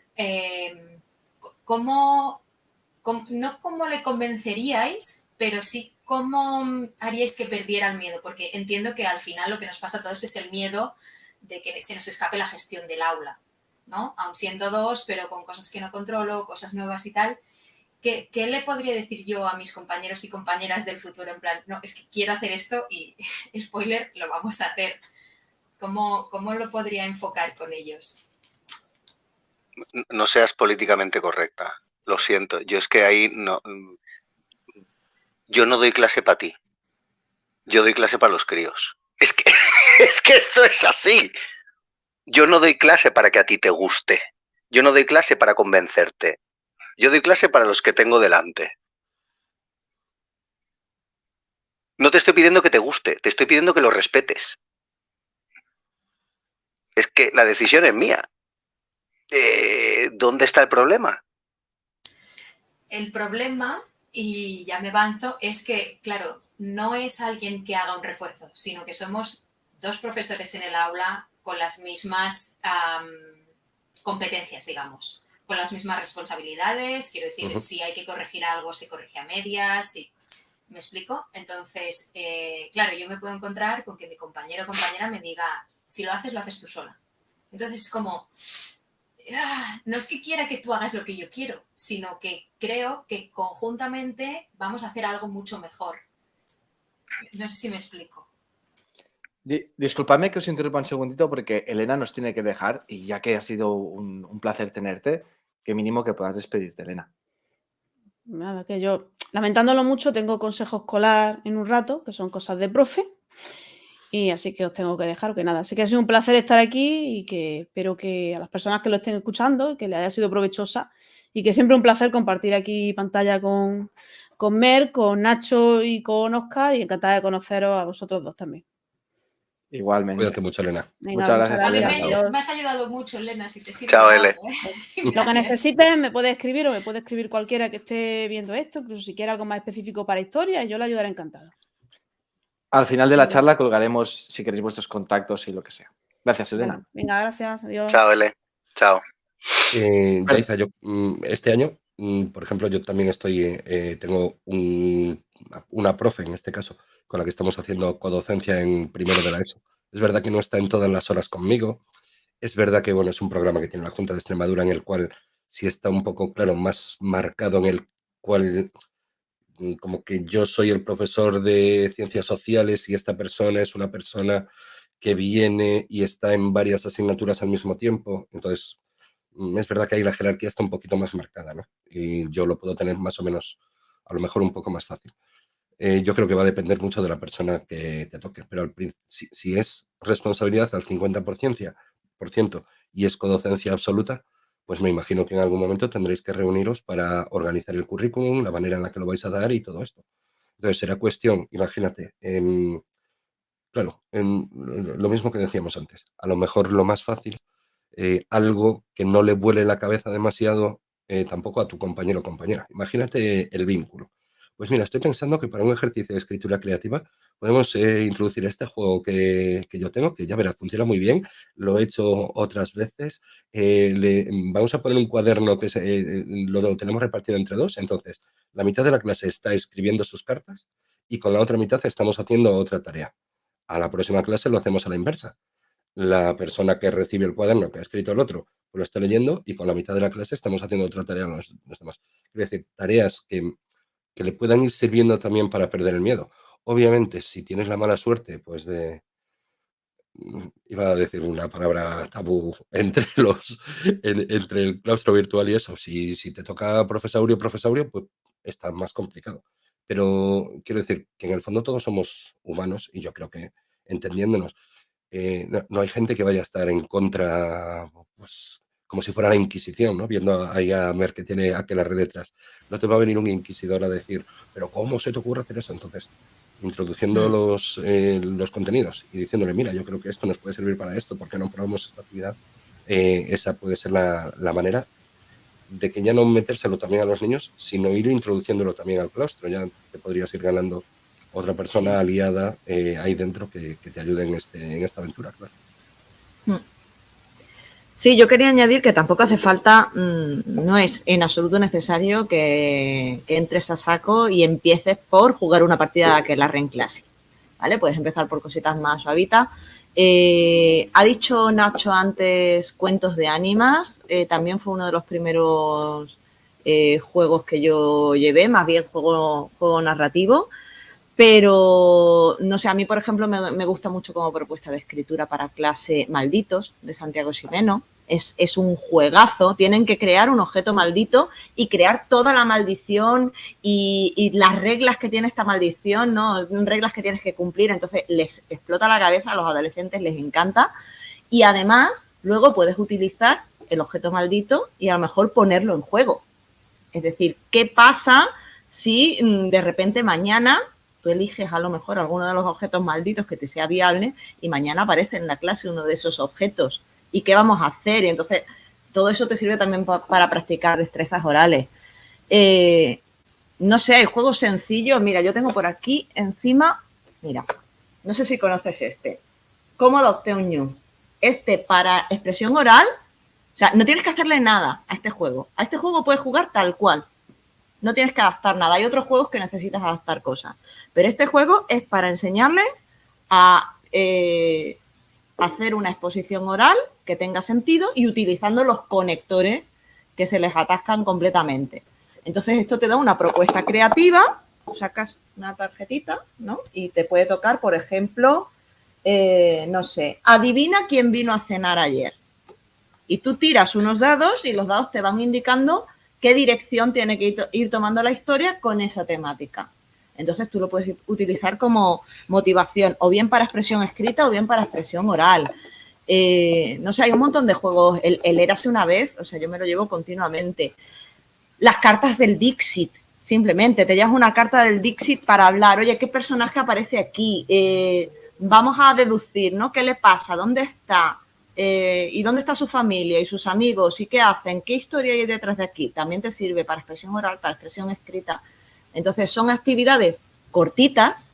no cómo le convenceríais, pero sí cómo haríais que perdiera el miedo, porque entiendo que al final lo que nos pasa a todos es el miedo de que se nos escape la gestión del aula, ¿no? Aun siendo dos, pero con cosas que no controlo, cosas nuevas y tal. ¿Qué le podría decir yo a mis compañeros y compañeras del futuro? En plan, no, es que quiero hacer esto y, spoiler, lo vamos a hacer. ¿Cómo lo podría enfocar con ellos? No seas políticamente correcta. Lo siento. Yo es que ahí no. Yo no doy clase para ti. Yo doy clase para los críos. Es que esto es así. Yo no doy clase para que a ti te guste. Yo no doy clase para convencerte. Yo doy clase para los que tengo delante. No te estoy pidiendo que te guste, te estoy pidiendo que lo respetes. Es que la decisión es mía. ¿Dónde está el problema? El problema, y ya me avanzo, es que, claro, no es alguien que haga un refuerzo, sino que somos dos profesores en el aula con las mismas competencias, digamos, con las mismas responsabilidades. Quiero decir, si hay que corregir algo, se corrige a medias. ¿Me explico? Entonces, claro, yo me puedo encontrar con que mi compañero o compañera me diga, si lo haces tú sola. Entonces es como, no es que quiera que tú hagas lo que yo quiero, sino que creo que conjuntamente vamos a hacer algo mucho mejor. No sé si me explico. Disculpadme que os interrumpa un segundito porque Elena nos tiene que dejar y ya que ha sido un placer tenerte, que mínimo que puedas despedirte, Elena. Nada, que yo, lamentándolo mucho, tengo consejo escolar en un rato, que son cosas de profe, y así que os tengo que dejar, que nada. Así que ha sido un placer estar aquí y que espero que a las personas que lo estén escuchando, que les haya sido provechosa y que siempre un placer compartir aquí pantalla con Mer, con Nacho y con Óscar, y encantada de conoceros a vosotros dos también. Igualmente. Cuídate mucho, Elena. Venga, Muchas gracias, A mí Elena. Adiós. me has ayudado mucho, Elena, si te sirve Chao, de Ele. algo, ¿eh? Lo que Gracias. necesites me puedes escribir o me puede escribir cualquiera que esté viendo esto, incluso si quiere algo más específico para historia, yo le ayudaré encantado. Al final de la charla colgaremos, si queréis, vuestros contactos y lo que sea. Gracias, Elena. Vale, venga, gracias. Adiós. Chao, Ele. Chao. Yaiza, yo este año, por ejemplo, yo también tengo una profe, en este caso, con la que estamos haciendo codocencia en primero de la ESO. Es verdad que no está en todas las horas conmigo. Es verdad que, bueno, es un programa que tiene la Junta de Extremadura en el cual sí está un poco, claro, más marcado, en el cual como que yo soy el profesor de ciencias sociales y esta persona es una persona que viene y está en varias asignaturas al mismo tiempo. Entonces, es verdad que ahí la jerarquía está un poquito más marcada, ¿no? Y yo lo puedo tener más o menos, a lo mejor un poco más fácil. Yo creo que va a depender mucho de la persona que te toque, pero si es responsabilidad al 50% y es codocencia absoluta, pues me imagino que en algún momento tendréis que reuniros para organizar el currículum, la manera en la que lo vais a dar y todo esto. Entonces será cuestión, imagínate, claro, lo mismo que decíamos antes, a lo mejor lo más fácil, algo que no le vuele la cabeza demasiado tampoco a tu compañero o compañera. Imagínate el vínculo. Pues mira, estoy pensando que para un ejercicio de escritura creativa podemos introducir este juego que yo tengo, que ya verás, funciona muy bien, lo he hecho otras veces. Vamos a poner un cuaderno que lo tenemos repartido entre dos, entonces la mitad de la clase está escribiendo sus cartas y con la otra mitad estamos haciendo otra tarea. A la próxima clase lo hacemos a la inversa. La persona que recibe el cuaderno que ha escrito el otro, pues lo está leyendo y con la mitad de la clase estamos haciendo otra tarea los demás. Quiero decir, tareas que le puedan ir sirviendo también para perder el miedo. Obviamente, si tienes la mala suerte, pues iba a decir una palabra tabú entre el claustro virtual y eso. Si te toca profesaurio, pues está más complicado. Pero quiero decir que en el fondo todos somos humanos y yo creo que entendiéndonos, no hay gente que vaya a estar en contra, pues como si fuera la Inquisición, ¿no? Viendo ahí a Mer que tiene aquelarre detrás. No te va a venir un inquisidor a decir, pero ¿cómo se te ocurre hacer eso? Entonces, introduciendo los contenidos y diciéndole, mira, yo creo que esto nos puede servir para esto, ¿por qué no probamos esta actividad? Esa puede ser la manera de que ya no metérselo también a los niños, sino ir introduciéndolo también al claustro. Ya te podrías ir ganando otra persona aliada ahí dentro que te ayude en esta aventura, claro. Sí, yo quería añadir que tampoco hace falta, no es en absoluto necesario que entres a saco y empieces por jugar una partida de aquelarre en clase, ¿vale? Puedes empezar por cositas más suavitas. Ha dicho Nacho antes cuentos de ánimas, también fue uno de los primeros juegos que yo llevé, más bien juego narrativo. Pero, no sé, a mí, por ejemplo, me gusta mucho como propuesta de escritura para clase Malditos, de Santiago Ximeno. Es un juegazo. Tienen que crear un objeto maldito y crear toda la maldición y las reglas que tiene esta maldición, ¿no? Reglas que tienes que cumplir. Entonces, les explota la cabeza, a los adolescentes les encanta. Y además, luego puedes utilizar el objeto maldito y a lo mejor ponerlo en juego. Es decir, ¿qué pasa si de repente mañana tú eliges a lo mejor alguno de los objetos malditos que te sea viable y mañana aparece en la clase uno de esos objetos? ¿Y qué vamos a hacer? Y entonces, todo eso te sirve también para practicar destrezas orales. No sé, hay juegos sencillos. Mira, yo tengo por aquí encima, mira, no sé si conoces este. ¿Cómo adopté un ñu? Este para expresión oral, o sea, no tienes que hacerle nada a este juego. A este juego puedes jugar tal cual. No tienes que adaptar nada. Hay otros juegos que necesitas adaptar cosas. Pero este juego es para enseñarles a hacer una exposición oral que tenga sentido y utilizando los conectores que se les atascan completamente. Entonces, esto te da una propuesta creativa. Sacas una tarjetita, ¿no? Y te puede tocar, por ejemplo, no sé, adivina quién vino a cenar ayer. Y tú tiras unos dados y los dados te van indicando qué dirección tiene que ir tomando la historia con esa temática. Entonces tú lo puedes utilizar como motivación, o bien para expresión escrita o bien para expresión oral. No sé, hay un montón de juegos. El Érase una vez, o sea, yo me lo llevo continuamente. Las cartas del Dixit, simplemente. Te llevas una carta del Dixit para hablar. Oye, ¿qué personaje aparece aquí? Vamos a deducir, ¿no? ¿Qué le pasa? ¿Dónde está? ¿Y dónde está su familia y sus amigos? ¿Y qué hacen? ¿Qué historia hay detrás de aquí? También te sirve para expresión oral, para expresión escrita. Entonces, son actividades cortitas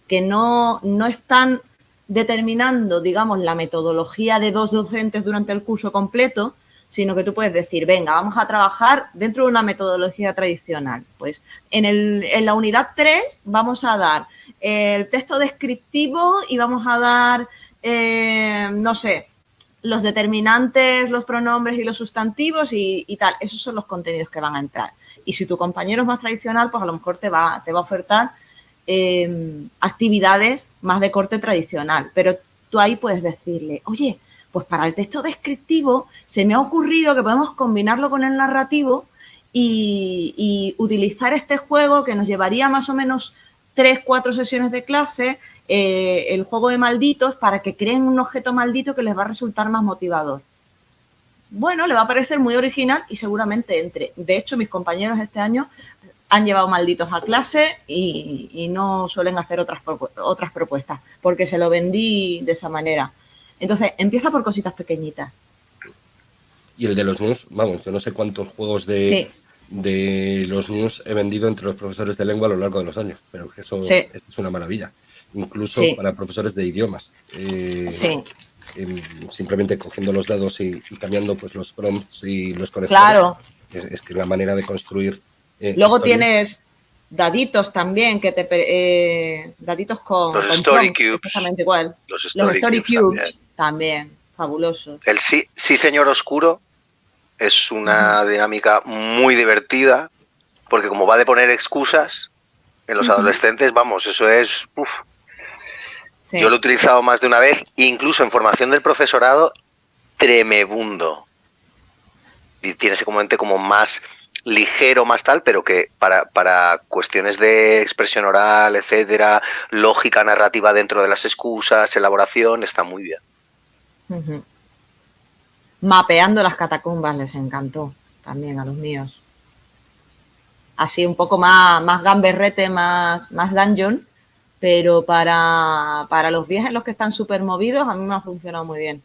que no están determinando, digamos, la metodología de 2 docentes durante el curso completo, sino que tú puedes decir, venga, vamos a trabajar dentro de una metodología tradicional. Pues en la unidad 3 vamos a dar el texto descriptivo y vamos a dar, no sé, los determinantes, los pronombres y los sustantivos y tal. Esos son los contenidos que van a entrar. Y si tu compañero es más tradicional, pues a lo mejor te va a ofertar actividades más de corte tradicional. Pero tú ahí puedes decirle, oye, pues para el texto descriptivo se me ha ocurrido que podemos combinarlo con el narrativo y utilizar este juego que nos llevaría más o menos 3-4 sesiones de clase, el juego de malditos, para que creen un objeto maldito que les va a resultar más motivador. Bueno, le va a parecer muy original y seguramente entre. De hecho, mis compañeros este año han llevado malditos a clase y no suelen hacer otras propuestas, porque se lo vendí de esa manera. Entonces, empieza por cositas pequeñitas. Y el de los news, vamos, yo no sé cuántos juegos de los news he vendido entre los profesores de lengua a lo largo de los años, pero que eso es una maravilla. Incluso para profesores de idiomas. Simplemente cogiendo los dados y cambiando pues los prompts y los conectores. Claro. Es que la manera de construir. Luego tienes daditos también, daditos con los story prompts, cubes. exactamente igual. Los story cubes también. Fabuloso. El sí, señor oscuro es una dinámica muy divertida, porque como va de poner excusas en los adolescentes, vamos, eso es... Sí. Yo lo he utilizado más de una vez, incluso en formación del profesorado, tremebundo. Y tiene ese componente como más ligero, más tal, pero que para cuestiones de expresión oral, etcétera, lógica narrativa dentro de las excusas, elaboración, está muy bien. Mapeando las catacumbas les encantó también a los míos. Así un poco más gamberrete, más dungeon, pero para los viajes en los que están súper movidos a mí me ha funcionado muy bien.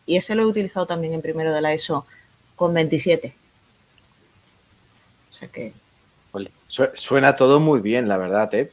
Y ese lo he utilizado también en primero de la ESO con 27. O sea que... Suena todo muy bien, la verdad, ¿eh?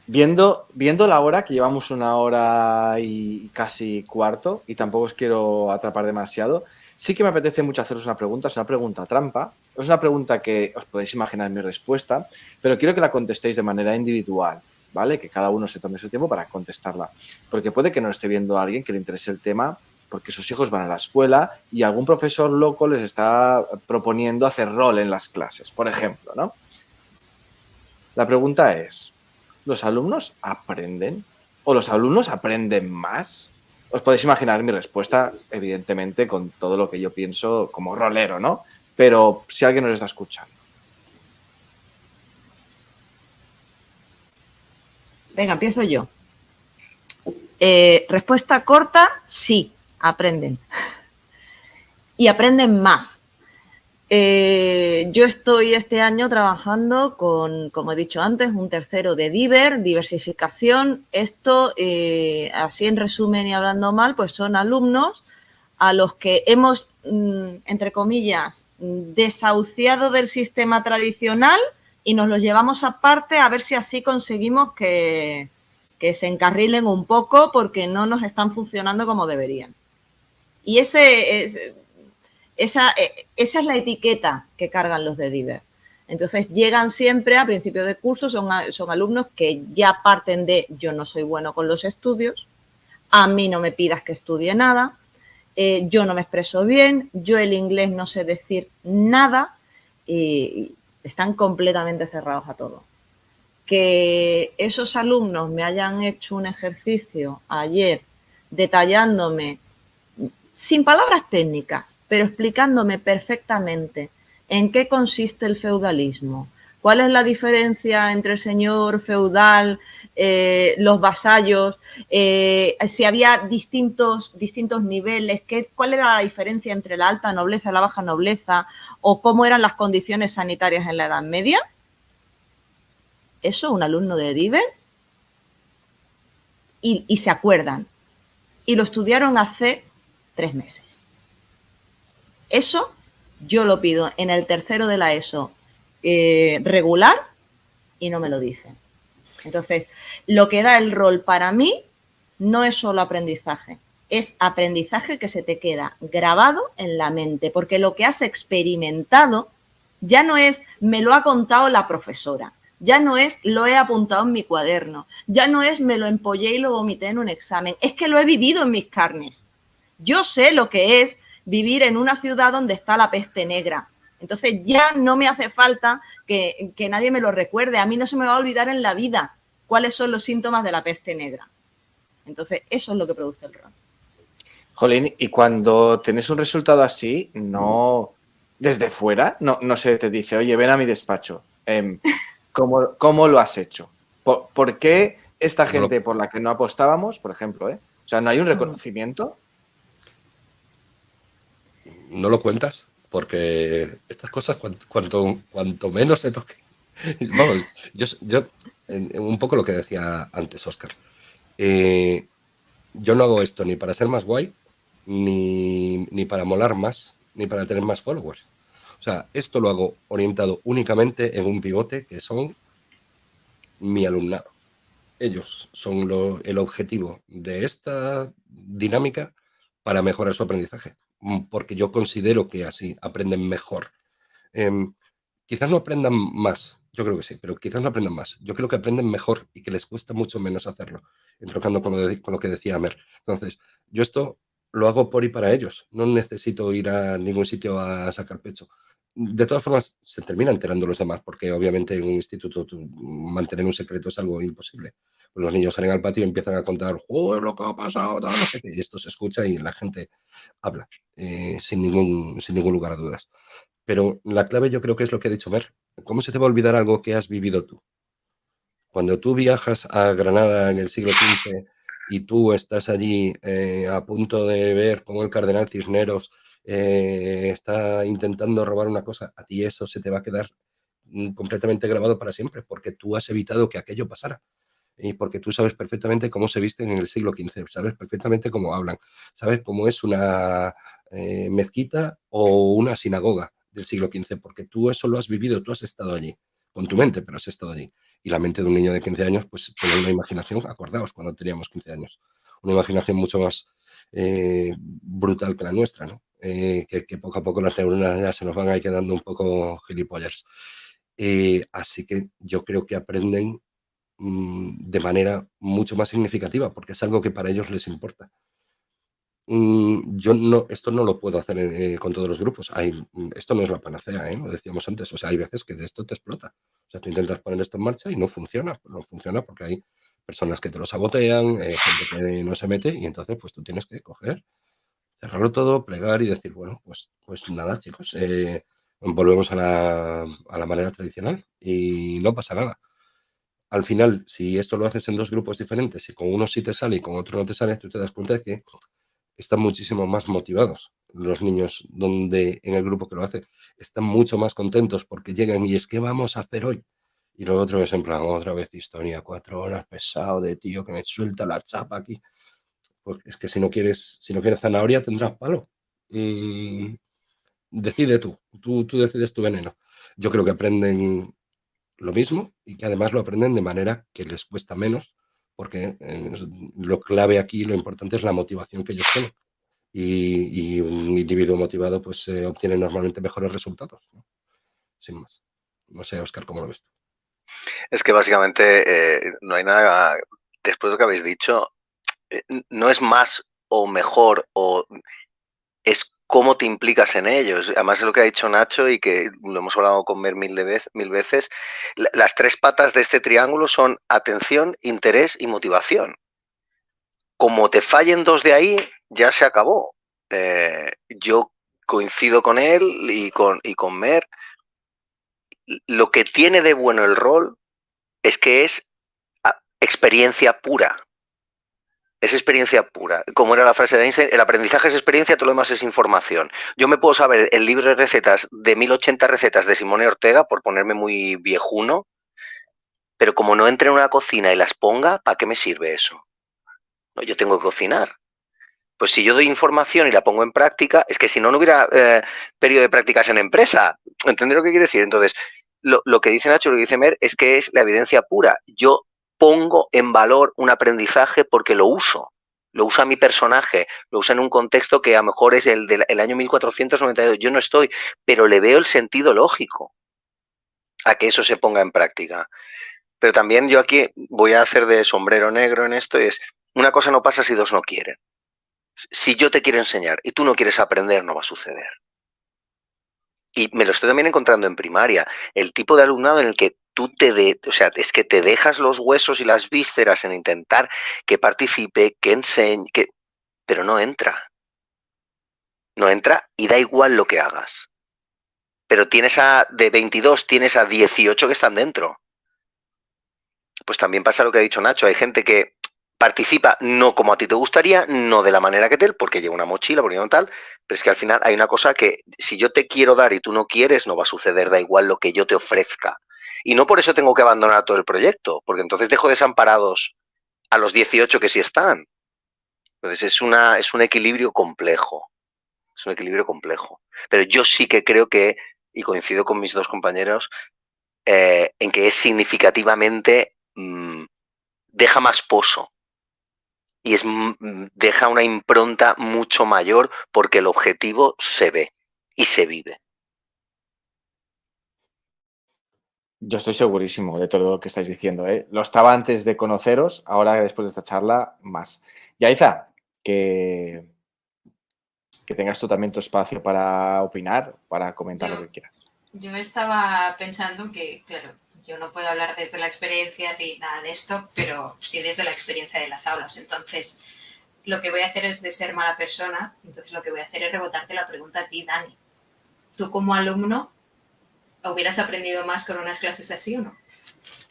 Viendo la hora, que llevamos 1 hora y casi cuarto, y tampoco os quiero atrapar demasiado, sí que me apetece mucho haceros una pregunta. Es una pregunta trampa. Es una pregunta que os podéis imaginar mi respuesta, pero quiero que la contestéis de manera individual, ¿vale? Que cada uno se tome su tiempo para contestarla. Porque puede que no esté viendo a alguien que le interese el tema porque sus hijos van a la escuela y algún profesor loco les está proponiendo hacer rol en las clases, por ejemplo, ¿no? La pregunta es... ¿los alumnos aprenden? ¿O los alumnos aprenden más? Os podéis imaginar mi respuesta, evidentemente, con todo lo que yo pienso como rolero, ¿no? Pero si alguien nos está escuchando. Venga, empiezo yo. Respuesta corta, sí, aprenden. Y aprenden más. Yo estoy este año trabajando con, como he dicho antes, un tercero de diversificación. Esto, así en resumen y hablando mal, pues son alumnos a los que hemos, entre comillas, desahuciado del sistema tradicional y nos los llevamos aparte a ver si así conseguimos que se encarrilen un poco porque no nos están funcionando como deberían. Y esa es la etiqueta que cargan los de Diver. Entonces, llegan siempre a principio de curso, son alumnos que ya parten de yo no soy bueno con los estudios, a mí no me pidas que estudie nada, yo no me expreso bien, yo el inglés no sé decir nada, y están completamente cerrados a todo. Que esos alumnos me hayan hecho un ejercicio ayer detallándome sin palabras técnicas, pero explicándome perfectamente en qué consiste el feudalismo, cuál es la diferencia entre el señor feudal, los vasallos, si había distintos niveles, cuál era la diferencia entre la alta nobleza y la baja nobleza, o cómo eran las condiciones sanitarias en la Edad Media. Eso un alumno de Dives y se acuerdan. Y lo estudiaron hace 3 meses. Eso yo lo pido en el tercero de la ESO regular y no me lo dicen. Entonces, lo que da el rol para mí no es solo aprendizaje, es aprendizaje que se te queda grabado en la mente, porque lo que has experimentado ya no es me lo ha contado la profesora, ya no es lo he apuntado en mi cuaderno, ya no es me lo empollé y lo vomité en un examen, es que lo he vivido en mis carnes. Yo sé lo que es vivir en una ciudad donde está la peste negra. Entonces ya no me hace falta que nadie me lo recuerde. A mí no se me va a olvidar en la vida cuáles son los síntomas de la peste negra. Entonces eso es lo que produce el rol. Jolín, y cuando tenés un resultado así, no desde fuera, no se te dice, oye, ven a mi despacho. ¿Cómo lo has hecho? ¿Por qué esta gente por la que no apostábamos, por ejemplo, o sea, no hay un reconocimiento? No lo cuentas, porque estas cosas, cuanto menos se toque. Vamos, yo un poco lo que decía antes Óscar. Yo no hago esto ni para ser más guay, ni para molar más, ni para tener más followers. O sea, esto lo hago orientado únicamente en un pivote que son mi alumnado. Ellos son el objetivo de esta dinámica para mejorar su aprendizaje, porque yo considero que así aprenden mejor. Quizás no aprendan más, yo creo que sí, pero quizás no aprendan más. Yo creo que aprenden mejor y que les cuesta mucho menos hacerlo, entrocando con lo que decía Amer. Entonces, yo esto lo hago por y para ellos. No necesito ir a ningún sitio a sacar pecho. De todas formas, se termina enterando los demás, porque obviamente en un instituto mantener un secreto es algo imposible. Los niños salen al patio y empiezan a contar, ¡joder, lo que ha pasado! No sé qué. Y esto se escucha y la gente habla, sin ningún lugar a dudas. Pero la clave yo creo que es lo que ha dicho Mer. ¿Cómo se te va a olvidar algo que has vivido tú? Cuando tú viajas a Granada en el siglo XV y tú estás allí a punto de ver cómo el cardenal Cisneros está intentando robar una cosa, a ti eso se te va a quedar completamente grabado para siempre, porque tú has evitado que aquello pasara. Y porque tú sabes perfectamente cómo se visten en el siglo XV, sabes perfectamente cómo hablan, sabes cómo es una mezquita o una sinagoga del siglo XV, porque tú eso lo has vivido, tú has estado allí, con tu mente, pero has estado allí. Y la mente de un niño de 15 años, pues tiene una imaginación, acordaos, cuando teníamos 15 años, una imaginación mucho más brutal que la nuestra, ¿no? Que poco a poco las neuronas ya se nos van a ir quedando un poco gilipollas. Así que yo creo que aprenden de manera mucho más significativa, porque es algo que para ellos les importa. Yo esto no lo puedo hacer con todos los grupos. Esto no es la panacea, lo decíamos antes. O sea, hay veces que de esto te explota. O sea, tú intentas poner esto en marcha y no funciona. No funciona porque hay personas que te lo sabotean, gente que no se mete, y entonces pues tú tienes que coger, cerrarlo todo, plegar y decir, bueno, pues nada, chicos, volvemos a la manera tradicional y no pasa nada. Al final, si esto lo haces en dos grupos diferentes y con uno sí te sale y con otro no te sale, tú te das cuenta de que están muchísimo más motivados los niños donde en el grupo que lo hace. Están mucho más contentos porque llegan y es que vamos a hacer hoy. Y lo otro es en plan, otra vez historia, 4 horas, pesado de tío que me suelta la chapa aquí. Pues es que si no quieres zanahoria tendrás palo. Decide tú decides tu veneno. Yo creo que aprenden lo mismo y que además lo aprenden de manera que les cuesta menos, porque lo clave aquí, lo importante es la motivación que ellos tienen. Y un individuo motivado pues obtiene normalmente mejores resultados, ¿no? Sin más. No sé, Óscar, ¿cómo lo ves tú? Es que básicamente no hay nada, después de lo que habéis dicho, no es más o mejor, es cómo te implicas en ellos. Además es lo que ha dicho Nacho y que lo hemos hablado con Mer mil veces. Las 3 patas de este triángulo son atención, interés y motivación. Como te fallen 2 de ahí, ya se acabó. yo coincido con él y con Mer. Lo que tiene de bueno el rol es que es experiencia pura. Es experiencia pura. Como era la frase de Einstein, el aprendizaje es experiencia, todo lo demás es información. Yo me puedo saber el libro de recetas de 1080 recetas de Simone Ortega, por ponerme muy viejuno, pero como no entre en una cocina y las ponga, ¿para qué me sirve eso? No, yo tengo que cocinar. Pues si yo doy información y la pongo en práctica, es que si no, no hubiera periodo de prácticas en empresa. ¿Entendés lo que quiero decir? Entonces, lo que dice Nacho, lo que dice Mer, es que es la evidencia pura. Yo pongo en valor un aprendizaje porque lo uso. Lo usa mi personaje, lo usa en un contexto que a lo mejor es el del año 1492. Yo no estoy, pero le veo el sentido lógico a que eso se ponga en práctica. Pero también yo aquí voy a hacer de sombrero negro en esto, es una cosa no pasa si dos no quieren. Si yo te quiero enseñar y tú no quieres aprender, no va a suceder. Y me lo estoy también encontrando en primaria. El tipo de alumnado en el que tú es que te dejas los huesos y las vísceras en intentar que participe, que enseñe, pero no entra. No entra y da igual lo que hagas. Pero de 22 tienes a 18 que están dentro. Pues también pasa lo que ha dicho Nacho. Hay gente que participa no como a ti te gustaría, no de la manera que te, porque lleva una mochila, porque no tal, pero es que al final hay una cosa que si yo te quiero dar y tú no quieres, no va a suceder, da igual lo que yo te ofrezca. Y no por eso tengo que abandonar todo el proyecto, porque entonces dejo desamparados a los 18 que sí están. Entonces es un equilibrio complejo. Es un equilibrio complejo. Pero yo sí que creo que, y coincido con mis dos compañeros, en que es significativamente deja más pozo y deja una impronta mucho mayor porque el objetivo se ve y se vive. Yo estoy segurísimo de todo lo que estáis diciendo, ¿eh? Lo estaba antes de conoceros, ahora después de esta charla, más. Yaiza, que tengas tú también tu espacio para opinar, para comentar lo que quieras. Yo estaba pensando que, claro, yo no puedo hablar desde la experiencia ni nada de esto, pero sí desde la experiencia de las aulas. Entonces, lo que voy a hacer es de ser mala persona, entonces lo que voy a hacer es rebotarte la pregunta a ti, Dani. ¿Tú como alumno hubieras aprendido más con unas clases así o no?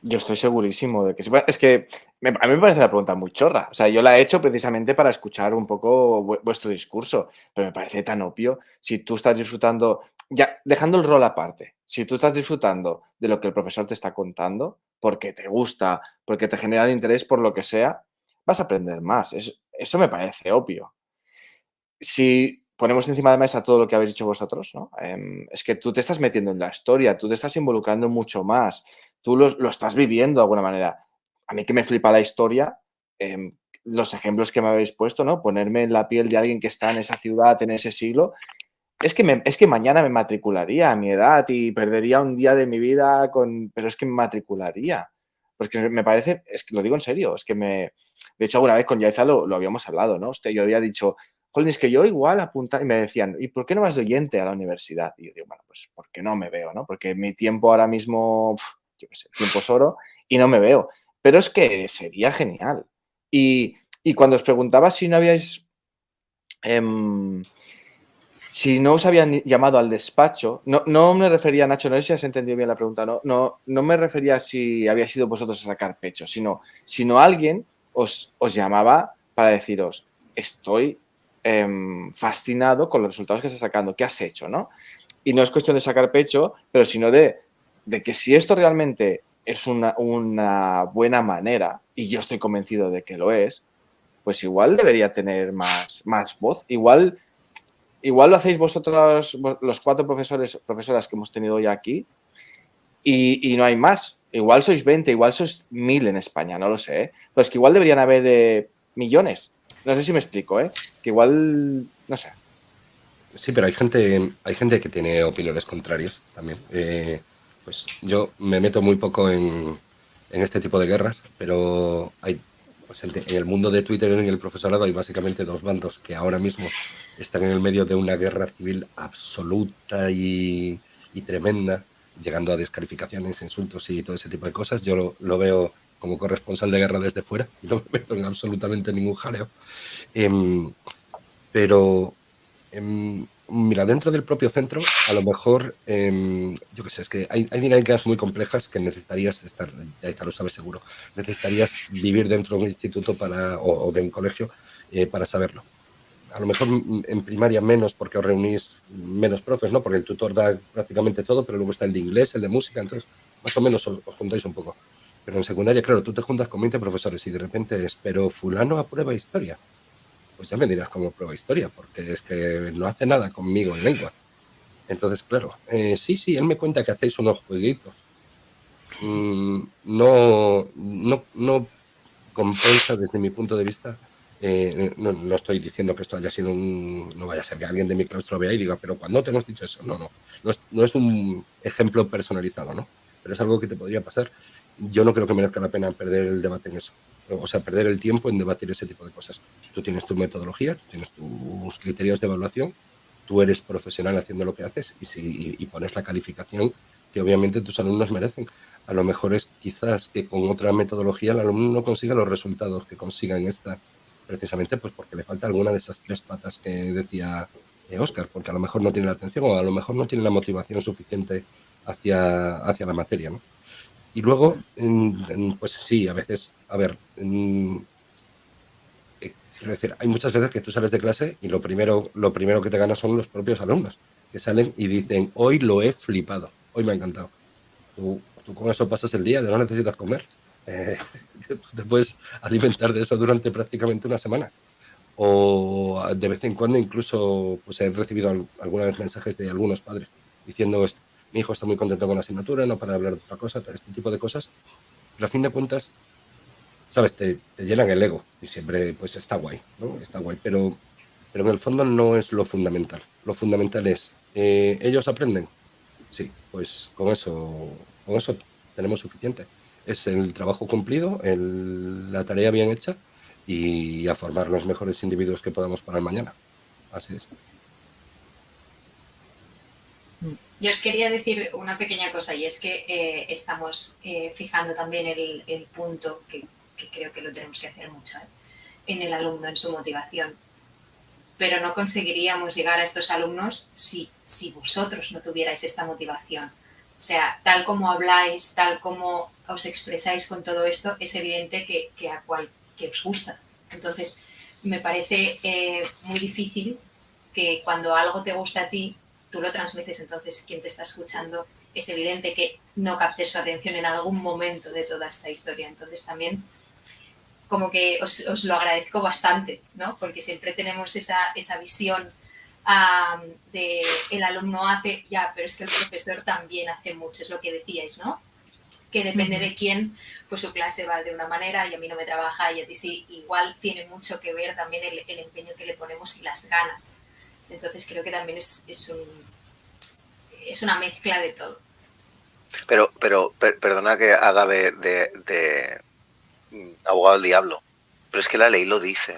Yo estoy segurísimo de que sí. Es que a mí me parece una pregunta muy chorra. O sea, yo la he hecho precisamente para escuchar un poco vuestro discurso, pero me parece tan obvio. Si tú estás disfrutando, ya dejando el rol aparte, si tú estás disfrutando de lo que el profesor te está contando, porque te gusta, porque te genera el interés por lo que sea, vas a aprender más. Eso me parece obvio. Si ponemos encima de la mesa todo lo que habéis dicho vosotros, ¿no? Es que tú te estás metiendo en la historia, tú te estás involucrando mucho más, tú lo estás viviendo de alguna manera. A mí que me flipa la historia, los ejemplos que me habéis puesto, ¿no? Ponerme en la piel de alguien que está en esa ciudad, en ese siglo, es que mañana me matricularía a mi edad y perdería un día de mi vida pero es que me matricularía. Porque me parece, es que lo digo en serio, de hecho alguna vez con Yaiza lo habíamos hablado, ¿no? Yo había dicho, jolín, es que yo igual apuntar, y me decían, ¿y por qué no vas de oyente a la universidad? Y yo digo, bueno, pues porque no me veo, ¿no? Porque mi tiempo ahora mismo, yo qué sé, tiempo es oro y no me veo. Pero es que sería genial. Y cuando os preguntaba si no habíais... si no os habían llamado al despacho, no me refería, Nacho, no sé si has entendido bien la pregunta, no me refería a si había sido vosotros a sacar pecho, sino alguien os llamaba para deciros, estoy fascinado con los resultados que estás sacando, ¿qué has hecho? ¿No? Y no es cuestión de sacar pecho, pero sino de que si esto realmente es una buena manera, y yo estoy convencido de que lo es, pues igual debería tener más voz, igual lo hacéis vosotros, los 4 profesoras que hemos tenido hoy aquí, y no hay más. Igual sois 20, igual sois 1000 en España, no lo sé, ¿eh? Pero es que igual deberían haber millones. No sé si me explico, ¿eh? Que igual, no sé. Sí, pero hay gente que tiene opiniones contrarias también. Pues yo me meto muy poco en este tipo de guerras, pero hay, pues en el mundo de Twitter y el profesorado hay básicamente 2 bandos que ahora mismo están en el medio de una guerra civil absoluta y tremenda, llegando a descalificaciones, insultos y todo ese tipo de cosas. Yo lo veo como corresponsal de guerra desde fuera y no me meto en absolutamente ningún jaleo. Pero Mira, dentro del propio centro, a lo mejor, yo qué sé, es que hay dinámicas muy complejas que necesitarías estar, ya lo sabes seguro, necesitarías vivir dentro de un instituto o de un colegio para saberlo. A lo mejor en primaria menos porque os reunís menos profes, ¿no? Porque el tutor da prácticamente todo, pero luego está el de inglés, el de música, entonces más o menos os juntáis un poco. Pero en secundaria, claro, tú te juntas con 20 profesores y de repente pero fulano aprueba historia. Pues ya me dirás cómo prueba historia, porque es que no hace nada conmigo en lengua. Entonces, claro, sí, él me cuenta que hacéis unos jueguitos. No compensa desde mi punto de vista. No estoy diciendo que esto haya sido no vaya a ser que alguien de mi claustro vea y diga, pero ¿cuándo te hemos dicho eso? No es un ejemplo personalizado, ¿no? Pero es algo que te podría pasar. Yo no creo que merezca la pena perder el debate en eso. O sea, perder el tiempo en debatir ese tipo de cosas. Tú tienes tu metodología, tú tienes tus criterios de evaluación, tú eres profesional haciendo lo que haces y pones la calificación que obviamente tus alumnos merecen. A lo mejor es quizás que con otra metodología el alumno no consiga los resultados que consiga en esta, precisamente pues porque le falta alguna de esas 3 patas que decía Óscar, porque a lo mejor no tiene la atención o a lo mejor no tiene la motivación suficiente hacia la materia, ¿no? Y luego, pues sí, a veces, a ver, quiero decir, hay muchas veces que tú sales de clase y lo primero que te ganas son los propios alumnos, que salen y dicen, hoy lo he flipado, hoy me ha encantado. Tú con eso pasas el día, ya no necesitas comer. Te puedes alimentar de eso durante prácticamente una semana. O de vez en cuando incluso pues he recibido alguna vez mensajes de algunos padres diciendo mi hijo está muy contento con la asignatura, no para hablar de otra cosa, este tipo de cosas. Pero a fin de cuentas, sabes, te llenan el ego y siempre pues está guay, ¿no? Está guay, pero en el fondo no es lo fundamental. Lo fundamental es, ¿ellos aprenden? Sí, pues con eso tenemos suficiente. Es el trabajo cumplido, la tarea bien hecha y a formar los mejores individuos que podamos para el mañana. Así es. Yo os quería decir una pequeña cosa y es que estamos fijando también el punto que creo que lo tenemos que hacer mucho en el alumno, en su motivación. Pero no conseguiríamos llegar a estos alumnos si vosotros no tuvierais esta motivación. O sea, tal como habláis, tal como os expresáis con todo esto, es evidente que os gusta. Entonces, me parece muy difícil que cuando algo te gusta a ti, tú lo transmites. Entonces, quien te está escuchando, es evidente que no capte su atención en algún momento de toda esta historia. Entonces, también como que os lo agradezco bastante, ¿no? Porque siempre tenemos esa visión de el alumno hace, ya, pero es que el profesor también hace mucho, es lo que decíais, ¿no? Que depende de quién, pues su clase va de una manera y a mí no me trabaja y a ti sí. Igual tiene mucho que ver también el empeño que le ponemos y las ganas. Entonces creo que también es una mezcla de todo. Pero perdona que haga de abogado del diablo, pero es que la ley lo dice.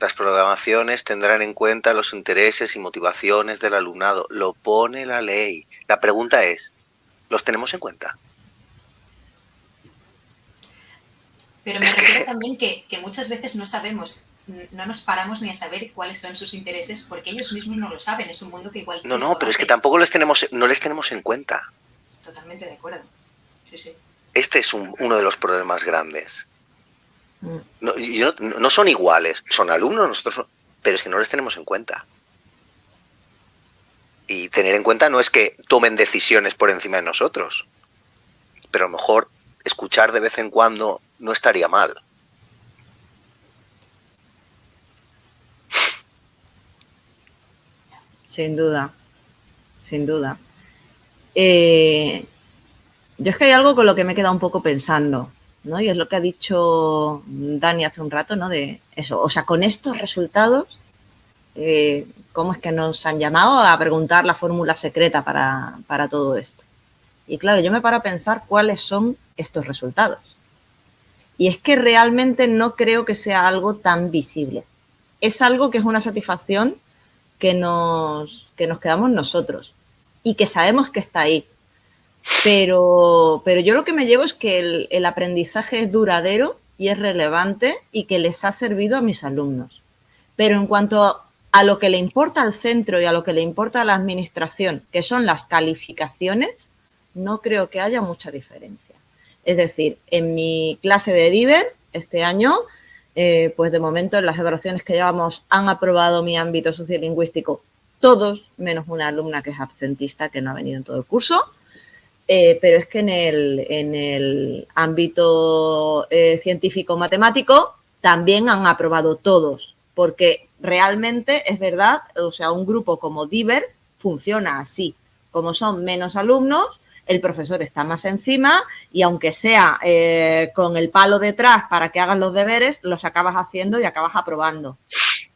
Las programaciones tendrán en cuenta los intereses y motivaciones del alumnado. Lo pone la ley. La pregunta es, ¿los tenemos en cuenta? Pero me refiero también que muchas veces no sabemos, no nos paramos ni a saber cuáles son sus intereses porque ellos mismos no lo saben. Es un mundo que igual... No, pero es que tampoco no les tenemos en cuenta. Totalmente de acuerdo. Sí. Este es uno de los problemas grandes. No son iguales, son alumnos, nosotros, pero es que no les tenemos en cuenta. Y tener en cuenta no es que tomen decisiones por encima de nosotros, pero a lo mejor escuchar de vez en cuando no estaría mal. Sin duda, sin duda. Yo es que hay algo con lo que me he quedado un poco pensando, ¿no? Y es lo que ha dicho Dani hace un rato, ¿no? De eso, o sea, con estos resultados, ¿cómo es que nos han llamado a preguntar la fórmula secreta para todo esto? Y claro, yo me paro a pensar cuáles son estos resultados. Y es que realmente no creo que sea algo tan visible. Es algo que es una satisfacción que nos quedamos nosotros y que sabemos que está ahí. Pero yo lo que me llevo es que el aprendizaje es duradero y es relevante y que les ha servido a mis alumnos. Pero en cuanto a lo que le importa al centro y a lo que le importa a la administración, que son las calificaciones, no creo que haya mucha diferencia. Es decir, en mi clase de Diver este año, pues de momento en las evaluaciones que llevamos han aprobado mi ámbito sociolingüístico todos, menos una alumna que es absentista, que no ha venido en todo el curso. Pero es que en el ámbito científico-matemático también han aprobado todos, porque realmente es verdad, o sea, un grupo como Diver funciona así. Como son menos alumnos, el profesor está más encima y aunque sea con el palo detrás para que hagan los deberes, los acabas haciendo y acabas aprobando.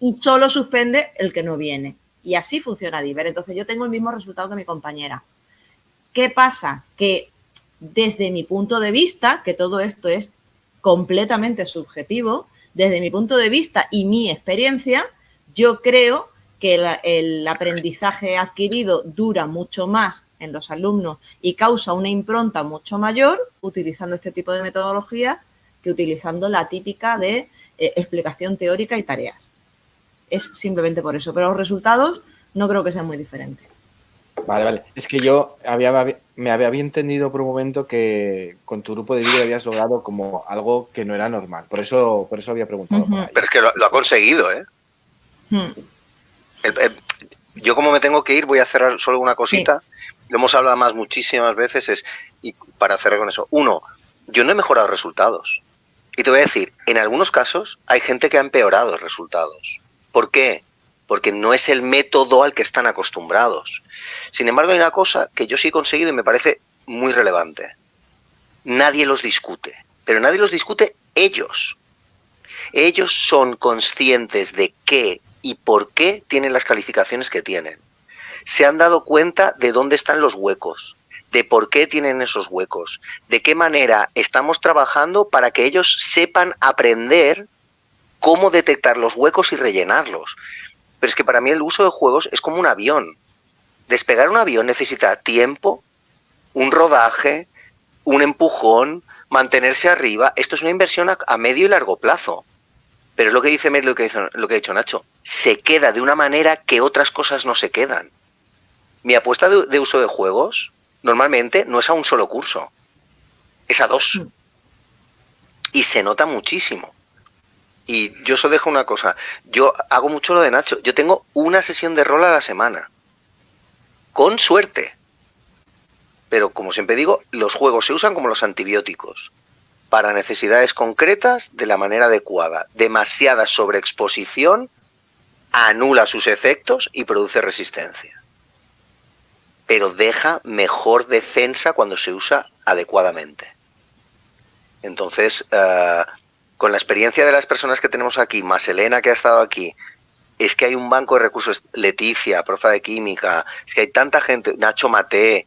Y solo suspende el que no viene. Y así funciona Diver. Entonces yo tengo el mismo resultado que mi compañera. ¿Qué pasa? Que desde mi punto de vista, que todo esto es completamente subjetivo, desde mi punto de vista y mi experiencia, yo creo que el aprendizaje adquirido dura mucho más en los alumnos y causa una impronta mucho mayor utilizando este tipo de metodologías que utilizando la típica de explicación teórica y tareas. Es simplemente por eso, pero los resultados no creo que sean muy diferentes. Vale. Es que yo me había entendido por un momento que con tu grupo de vídeo habías logrado como algo que no era normal. Por eso había preguntado. Uh-huh. Pero es que lo ha conseguido, ¿eh? Yo como me tengo que ir, voy a cerrar solo una cosita. Sí. Lo hemos hablado más muchísimas veces y para cerrar con eso. Uno, yo no he mejorado resultados. Y te voy a decir, en algunos casos hay gente que ha empeorado resultados. ¿Por qué? Porque no es el método al que están acostumbrados. Sin embargo, hay una cosa que yo sí he conseguido y me parece muy relevante. Nadie los discute, pero nadie los discute ellos. Ellos son conscientes de qué y por qué tienen las calificaciones que tienen. Se han dado cuenta de dónde están los huecos, de por qué tienen esos huecos, de qué manera estamos trabajando para que ellos sepan aprender cómo detectar los huecos y rellenarlos. Pero es que para mí el uso de juegos es como un avión. Despegar un avión necesita tiempo, un rodaje, un empujón, mantenerse arriba. Esto es una inversión a medio y largo plazo. Pero es lo que dice Mer, lo que ha dicho Nacho. Se queda de una manera que otras cosas no se quedan. Mi apuesta de uso de juegos normalmente no es a un solo curso. Es a 2. Y se nota muchísimo. Y yo os dejo una cosa. Yo hago mucho lo de Nacho. Yo tengo una sesión de rol a la semana. Con suerte. Pero como siempre digo, los juegos se usan como los antibióticos. Para necesidades concretas de la manera adecuada. Demasiada sobreexposición anula sus efectos y produce resistencia. Pero deja mejor defensa cuando se usa adecuadamente. Entonces, con la experiencia de las personas que tenemos aquí, más Elena que ha estado aquí, es que hay un banco de recursos, Leticia, profa de química, es que hay tanta gente, Nacho Mate,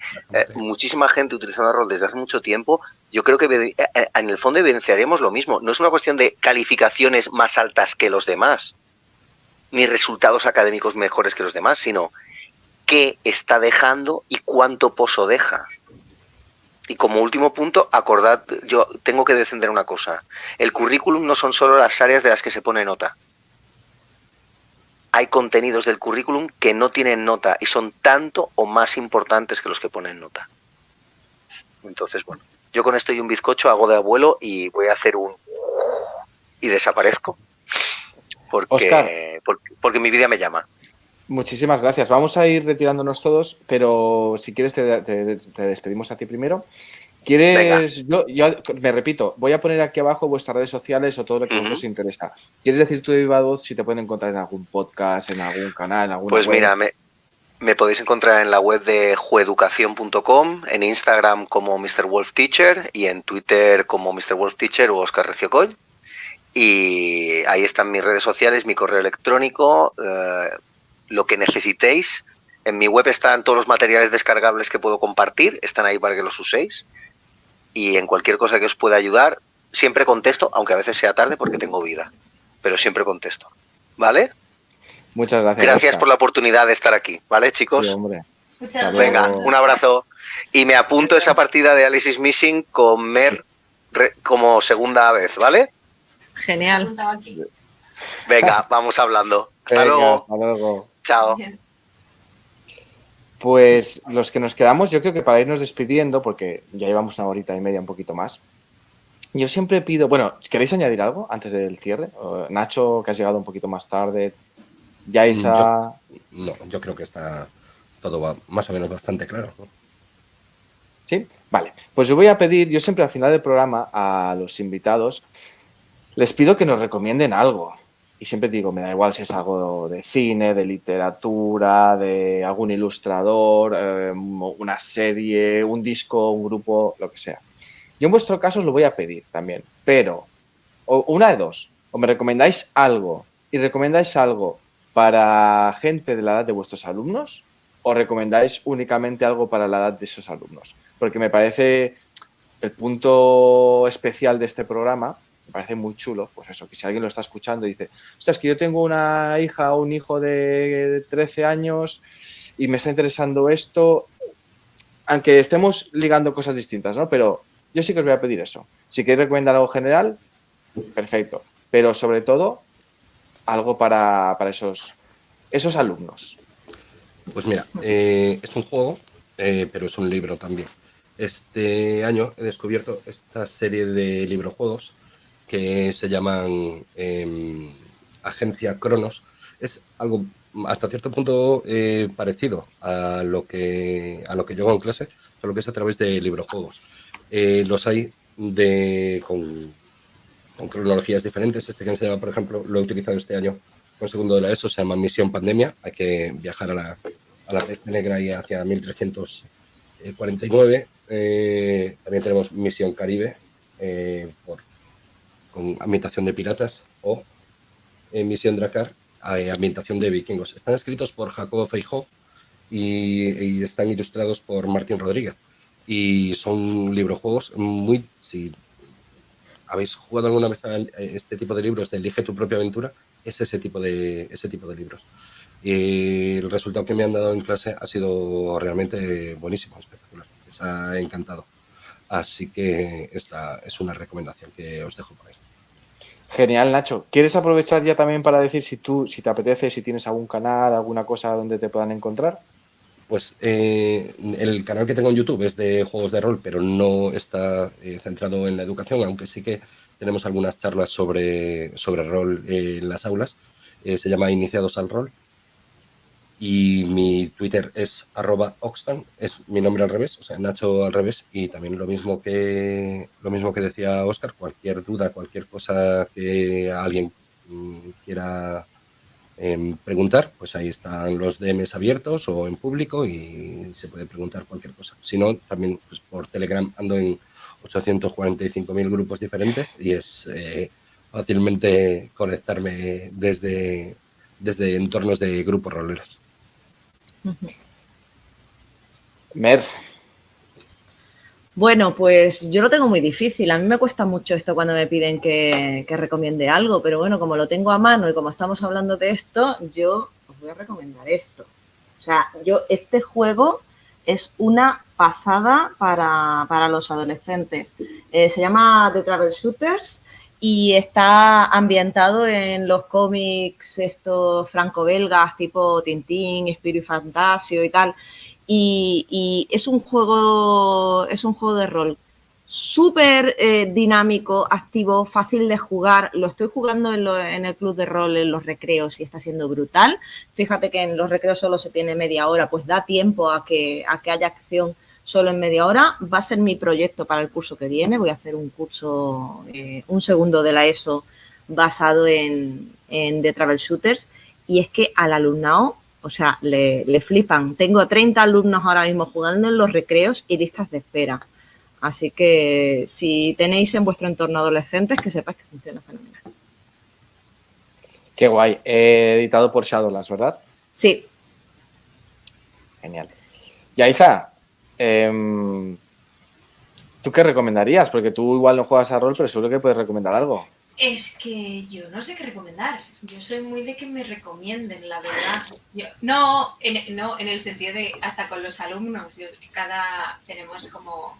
muchísima gente utilizando el rol desde hace mucho tiempo. Yo creo que en el fondo evidenciaremos lo mismo. No es una cuestión de calificaciones más altas que los demás, ni resultados académicos mejores que los demás, sino qué está dejando y cuánto pozo deja. Y como último punto, acordad, yo tengo que defender una cosa. El currículum no son solo las áreas de las que se pone nota. Hay contenidos del currículum que no tienen nota y son tanto o más importantes que los que ponen nota. Entonces, bueno, yo con esto y un bizcocho hago de abuelo y voy a hacer y desaparezco porque mi vida me llama. Muchísimas gracias. Vamos a ir retirándonos todos, pero si quieres te despedimos a ti primero. ¿Quieres? Yo me repito, voy a poner aquí abajo vuestras redes sociales o todo lo que os interesa. ¿Quieres decir tu viva voz si te pueden encontrar en algún podcast, en algún canal, en alguna Pues web? Mira, me podéis encontrar en la web de jueducación.com, en Instagram como Mr. Wolf Teacher y en Twitter como Mr. Wolf Teacher o Óscar Recio Coll. Y ahí están mis redes sociales, mi correo electrónico, lo que necesitéis. En mi web están todos los materiales descargables que puedo compartir, están ahí para que los uséis. Y en cualquier cosa que os pueda ayudar, siempre contesto, aunque a veces sea tarde porque tengo vida, pero siempre contesto. ¿Vale? Muchas gracias. Gracias Oscar. por la oportunidad de estar aquí, ¿vale, chicos? Sí, hombre. Muchas Venga, gracias. un abrazo. Y me apunto esa partida de Alice is Missing con Mer como segunda vez, ¿vale? Genial. Apuntado aquí. Venga, vamos hablando. Hasta Venga, luego. hasta luego. Chao. Pues los que nos quedamos, yo creo que para irnos despidiendo, porque ya llevamos 1 horita y media, un poquito más, yo siempre pido, bueno, ¿queréis añadir algo antes del cierre? Nacho, que has llegado un poquito más tarde, Yaiza... Yo creo que está todo más o menos bastante claro, ¿no? ¿Sí? Vale. Pues yo voy a pedir, yo siempre al final del programa a los invitados les pido que nos recomienden algo. Y siempre digo, me da igual si es algo de cine, de literatura, de algún ilustrador, una serie, un disco, un grupo, lo que sea. Yo en vuestro caso os lo voy a pedir también, pero una de dos, o me recomendáis algo y recomendáis algo para gente de la edad de vuestros alumnos o recomendáis únicamente algo para la edad de esos alumnos. Porque me parece el punto especial de este programa, me parece muy chulo, pues eso, que si alguien lo está escuchando y dice, ostras, que yo tengo una hija o un hijo de 13 años y me está interesando esto, aunque estemos ligando cosas distintas, ¿no? Pero yo sí que os voy a pedir eso. Si queréis recomendar algo general, perfecto. Pero sobre todo, algo para esos alumnos. Pues mira, es un juego, pero es un libro también. Este año he descubierto esta serie de librojuegos que se llaman Agencia Cronos. Es algo hasta cierto punto parecido a lo que yo hago en clase, solo que es a través de librojuegos. Los hay con cronologías diferentes. Este que enseñaba, por ejemplo, lo he utilizado este año con segundo de la ESO, se llama Misión Pandemia. Hay que viajar a la peste negra y hacia 1349. También tenemos Misión Caribe, con ambientación de piratas, o Misión Drakkar, ambientación de vikingos. Están escritos por Jacobo Feijó y están ilustrados por Martín Rodríguez. Y son librojuegos muy... Si habéis jugado alguna vez a este tipo de libros de Elige tu propia aventura, es ese tipo de libros. Y el resultado que me han dado en clase ha sido realmente buenísimo, espectacular. Les ha encantado. Así que es una recomendación que os dejo por ahí. Genial, Nacho. ¿Quieres aprovechar ya también para decir si te apetece, si tienes algún canal, alguna cosa donde te puedan encontrar? Pues el canal que tengo en YouTube es de juegos de rol, pero no está centrado en la educación, aunque sí que tenemos algunas charlas sobre rol en las aulas. Se llama Iniciados al Rol. Y mi Twitter es @Oxtan, es mi nombre al revés, o sea, Nacho al revés. Y también lo mismo que decía Óscar, cualquier duda, cualquier cosa que alguien quiera preguntar, pues ahí están los DMs abiertos o en público y se puede preguntar cualquier cosa. Si no, también pues, por Telegram ando en 845.000 grupos diferentes y es fácilmente conectarme desde entornos de grupos roleros. Mer. Bueno, pues yo lo tengo muy difícil. A mí me cuesta mucho esto cuando me piden que recomiende algo, pero bueno, como lo tengo a mano y como estamos hablando de esto, yo os voy a recomendar esto. O sea, este juego es una pasada para los adolescentes. Se llama The Travel Shooters y está ambientado en los cómics estos franco-belgas tipo Tintín, Espíritu Fantasio y tal. Y es un juego de rol súper dinámico, activo, fácil de jugar. Lo estoy jugando en el club de rol en los recreos y está siendo brutal. Fíjate que en los recreos solo se tiene media hora, pues da tiempo a que haya acción solo en media hora. Va a ser mi proyecto para el curso que viene. Voy a hacer un curso, un segundo de la ESO basado en The Travel Shooters. Y es que al alumnado, o sea, le flipan. Tengo 30 alumnos ahora mismo jugando en los recreos y listas de espera. Así que si tenéis en vuestro entorno adolescentes, que sepáis que funciona fenomenal. Qué guay. Editado por Shadowlands, ¿verdad? Sí. Genial. Yaiza, ¿tú qué recomendarías? Porque tú igual no juegas a rol, pero seguro que puedes recomendar algo. Es que yo no sé qué recomendar. Yo soy muy de que me recomienden, la verdad. No en el sentido de hasta con los alumnos. Tenemos como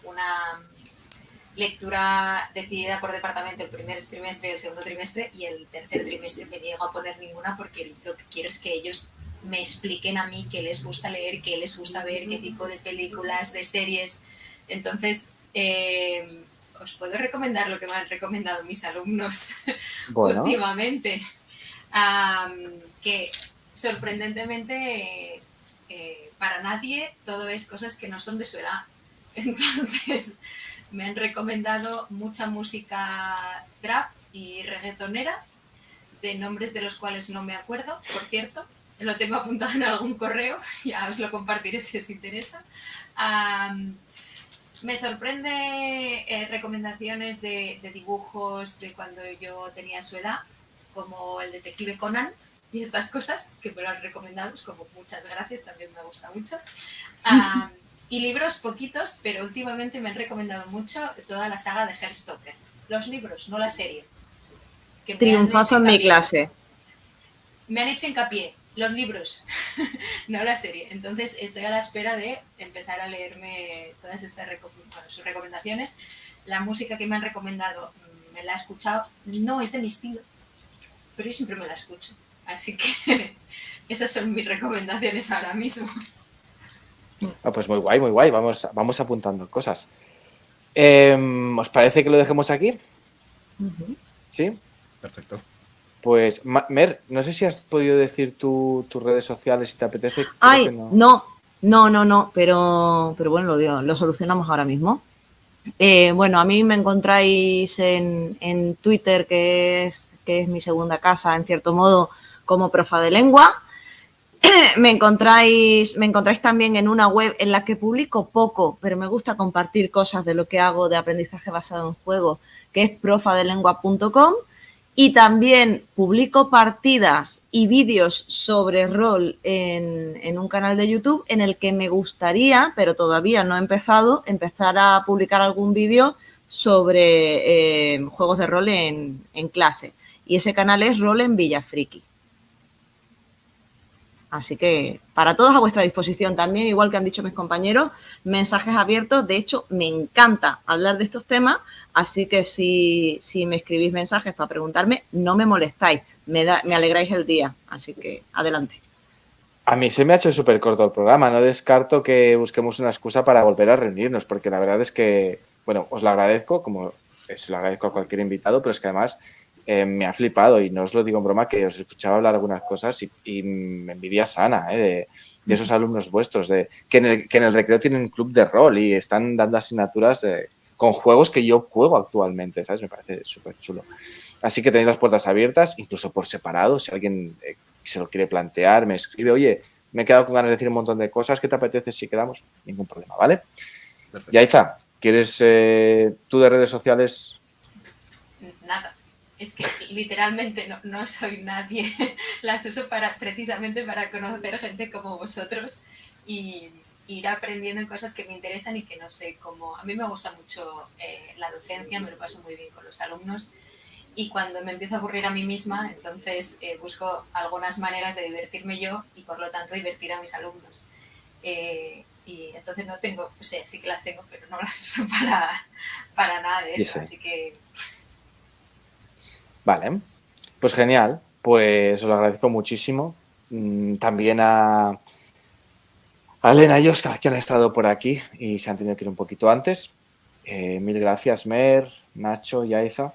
lectura decidida por departamento el primer trimestre y el segundo trimestre, y el tercer trimestre me niego a poner ninguna porque lo que quiero es que ellos me expliquen a mí qué les gusta leer, qué les gusta ver, qué tipo de películas, de series. Entonces, os puedo recomendar lo que me han recomendado mis alumnos últimamente, que sorprendentemente para nadie todo es cosas que no son de su edad. Entonces, me han recomendado mucha música trap y reggaetonera, de nombres de los cuales no me acuerdo, por cierto. Lo tengo apuntado en algún correo, ya os lo compartiré si os interesa. Me sorprende recomendaciones de dibujos de cuando yo tenía su edad, como el Detective Conan y estas cosas, que me lo han recomendado, es como muchas gracias, también me gusta mucho. Y libros poquitos, pero últimamente me han recomendado mucho toda la saga de Heartstopper. Los libros, no la serie. Que Triunfazo en mi clase. Me han hecho hincapié, los libros, no la serie. Entonces estoy a la espera de empezar a leerme todas estas sus recomendaciones. La música que me han recomendado me la he escuchado, no es de mi estilo, pero yo siempre me la escucho. Así que esas son mis recomendaciones ahora mismo. Pues muy guay. Vamos apuntando cosas. ¿Os parece que lo dejemos aquí? ¿Sí? Perfecto. Pues, Mer, no sé si has podido decir tus redes sociales si te apetece. Ay, no, pero bueno, lo digo, lo solucionamos ahora mismo. Bueno, a mí me encontráis en Twitter, que es mi segunda casa, en cierto modo, como profa de lengua. Me encontráis también en una web en la que publico poco, pero me gusta compartir cosas de lo que hago de aprendizaje basado en juego, que es profadelengua.com. Y también publico partidas y vídeos sobre rol en un canal de YouTube en el que me gustaría, pero todavía no he empezado, empezar a publicar algún vídeo sobre juegos de rol en clase. Y ese canal es Rol en Villafriki. Así que para todos a vuestra disposición también, igual que han dicho mis compañeros, mensajes abiertos. De hecho, me encanta hablar de estos temas, así que si me escribís mensajes para preguntarme, no me molestáis, me alegráis el día. Así que adelante. A mí se me ha hecho súper corto el programa. No descarto que busquemos una excusa para volver a reunirnos, porque la verdad es que, bueno, os lo agradezco, como se lo agradezco a cualquier invitado, pero es que además me ha flipado, y no os lo digo en broma, que os escuchaba hablar algunas cosas y me envidia sana de esos alumnos vuestros, que en el recreo tienen un club de rol y están dando asignaturas con juegos que yo juego actualmente, ¿sabes? Me parece súper chulo. Así que tenéis las puertas abiertas, incluso por separado, si alguien se lo quiere plantear, me escribe, oye, me he quedado con ganas de decir un montón de cosas, ¿qué te apetece si quedamos? Ningún problema, ¿vale? Perfecto. Yaiza, ¿quieres tú de redes sociales? Nada. Es que literalmente no soy nadie. Las uso precisamente para conocer gente como vosotros y ir aprendiendo en cosas que me interesan y que no sé cómo. A mí me gusta mucho la docencia, me lo paso muy bien con los alumnos, y cuando me empiezo a aburrir a mí misma, entonces busco algunas maneras de divertirme yo y por lo tanto divertir a mis alumnos. Y entonces no tengo, o sea, sí que las tengo, pero no las uso para nada de eso, así que... Vale, pues genial, pues os lo agradezco muchísimo. También a Elena y Óscar, que han estado por aquí y se han tenido que ir un poquito antes. Mil gracias, Mer, Nacho, Yaiza,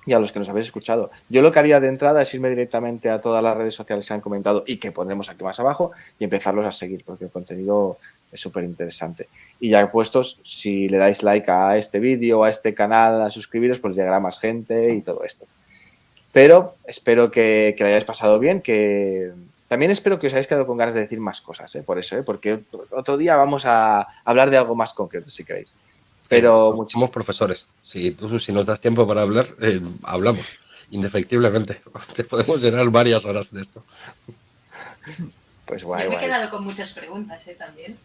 y a los que nos habéis escuchado. Yo lo que haría de entrada es irme directamente a todas las redes sociales que han comentado y que pondremos aquí más abajo y empezarlos a seguir, porque el contenido es súper interesante. Y ya puestos, si le dais like a este vídeo, a este canal, a suscribiros, pues llegará más gente y todo esto. Pero espero que lo hayáis pasado bien, que también espero que os hayáis quedado con ganas de decir más cosas, por eso, porque otro día vamos a hablar de algo más concreto, si queréis. Pero somos profesores. Si nos das tiempo para hablar, hablamos, indefectiblemente. Te podemos llenar varias horas de esto. Pues guay. Yo me he quedado con muchas preguntas, también.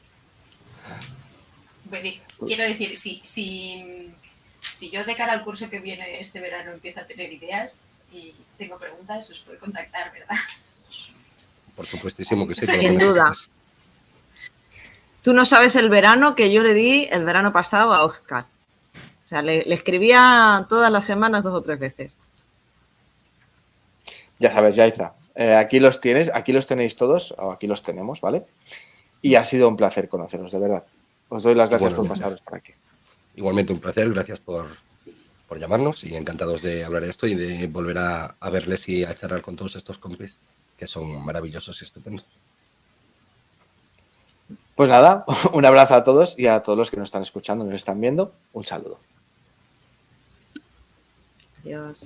Quiero decir, si yo de cara al curso que viene este verano empiezo a tener ideas y tengo preguntas, os puedo contactar, ¿verdad? Por supuestísimo que sí. Sin duda. Tú no sabes el verano que yo le di el verano pasado a Óscar. sea, le escribía todas las semanas 2 o 3 veces. Ya sabes, Yaiza, aquí los tienes, aquí los tenéis todos, o aquí los tenemos, ¿vale? Y ha sido un placer conoceros, de verdad. Os doy las gracias por pasaros por aquí. Igualmente un placer, gracias por llamarnos y encantados de hablar de esto y de volver a verles y a charlar con todos estos compis que son maravillosos y estupendos. Pues nada, un abrazo a todos y a todos los que nos están escuchando, nos están viendo. Un saludo. Adiós.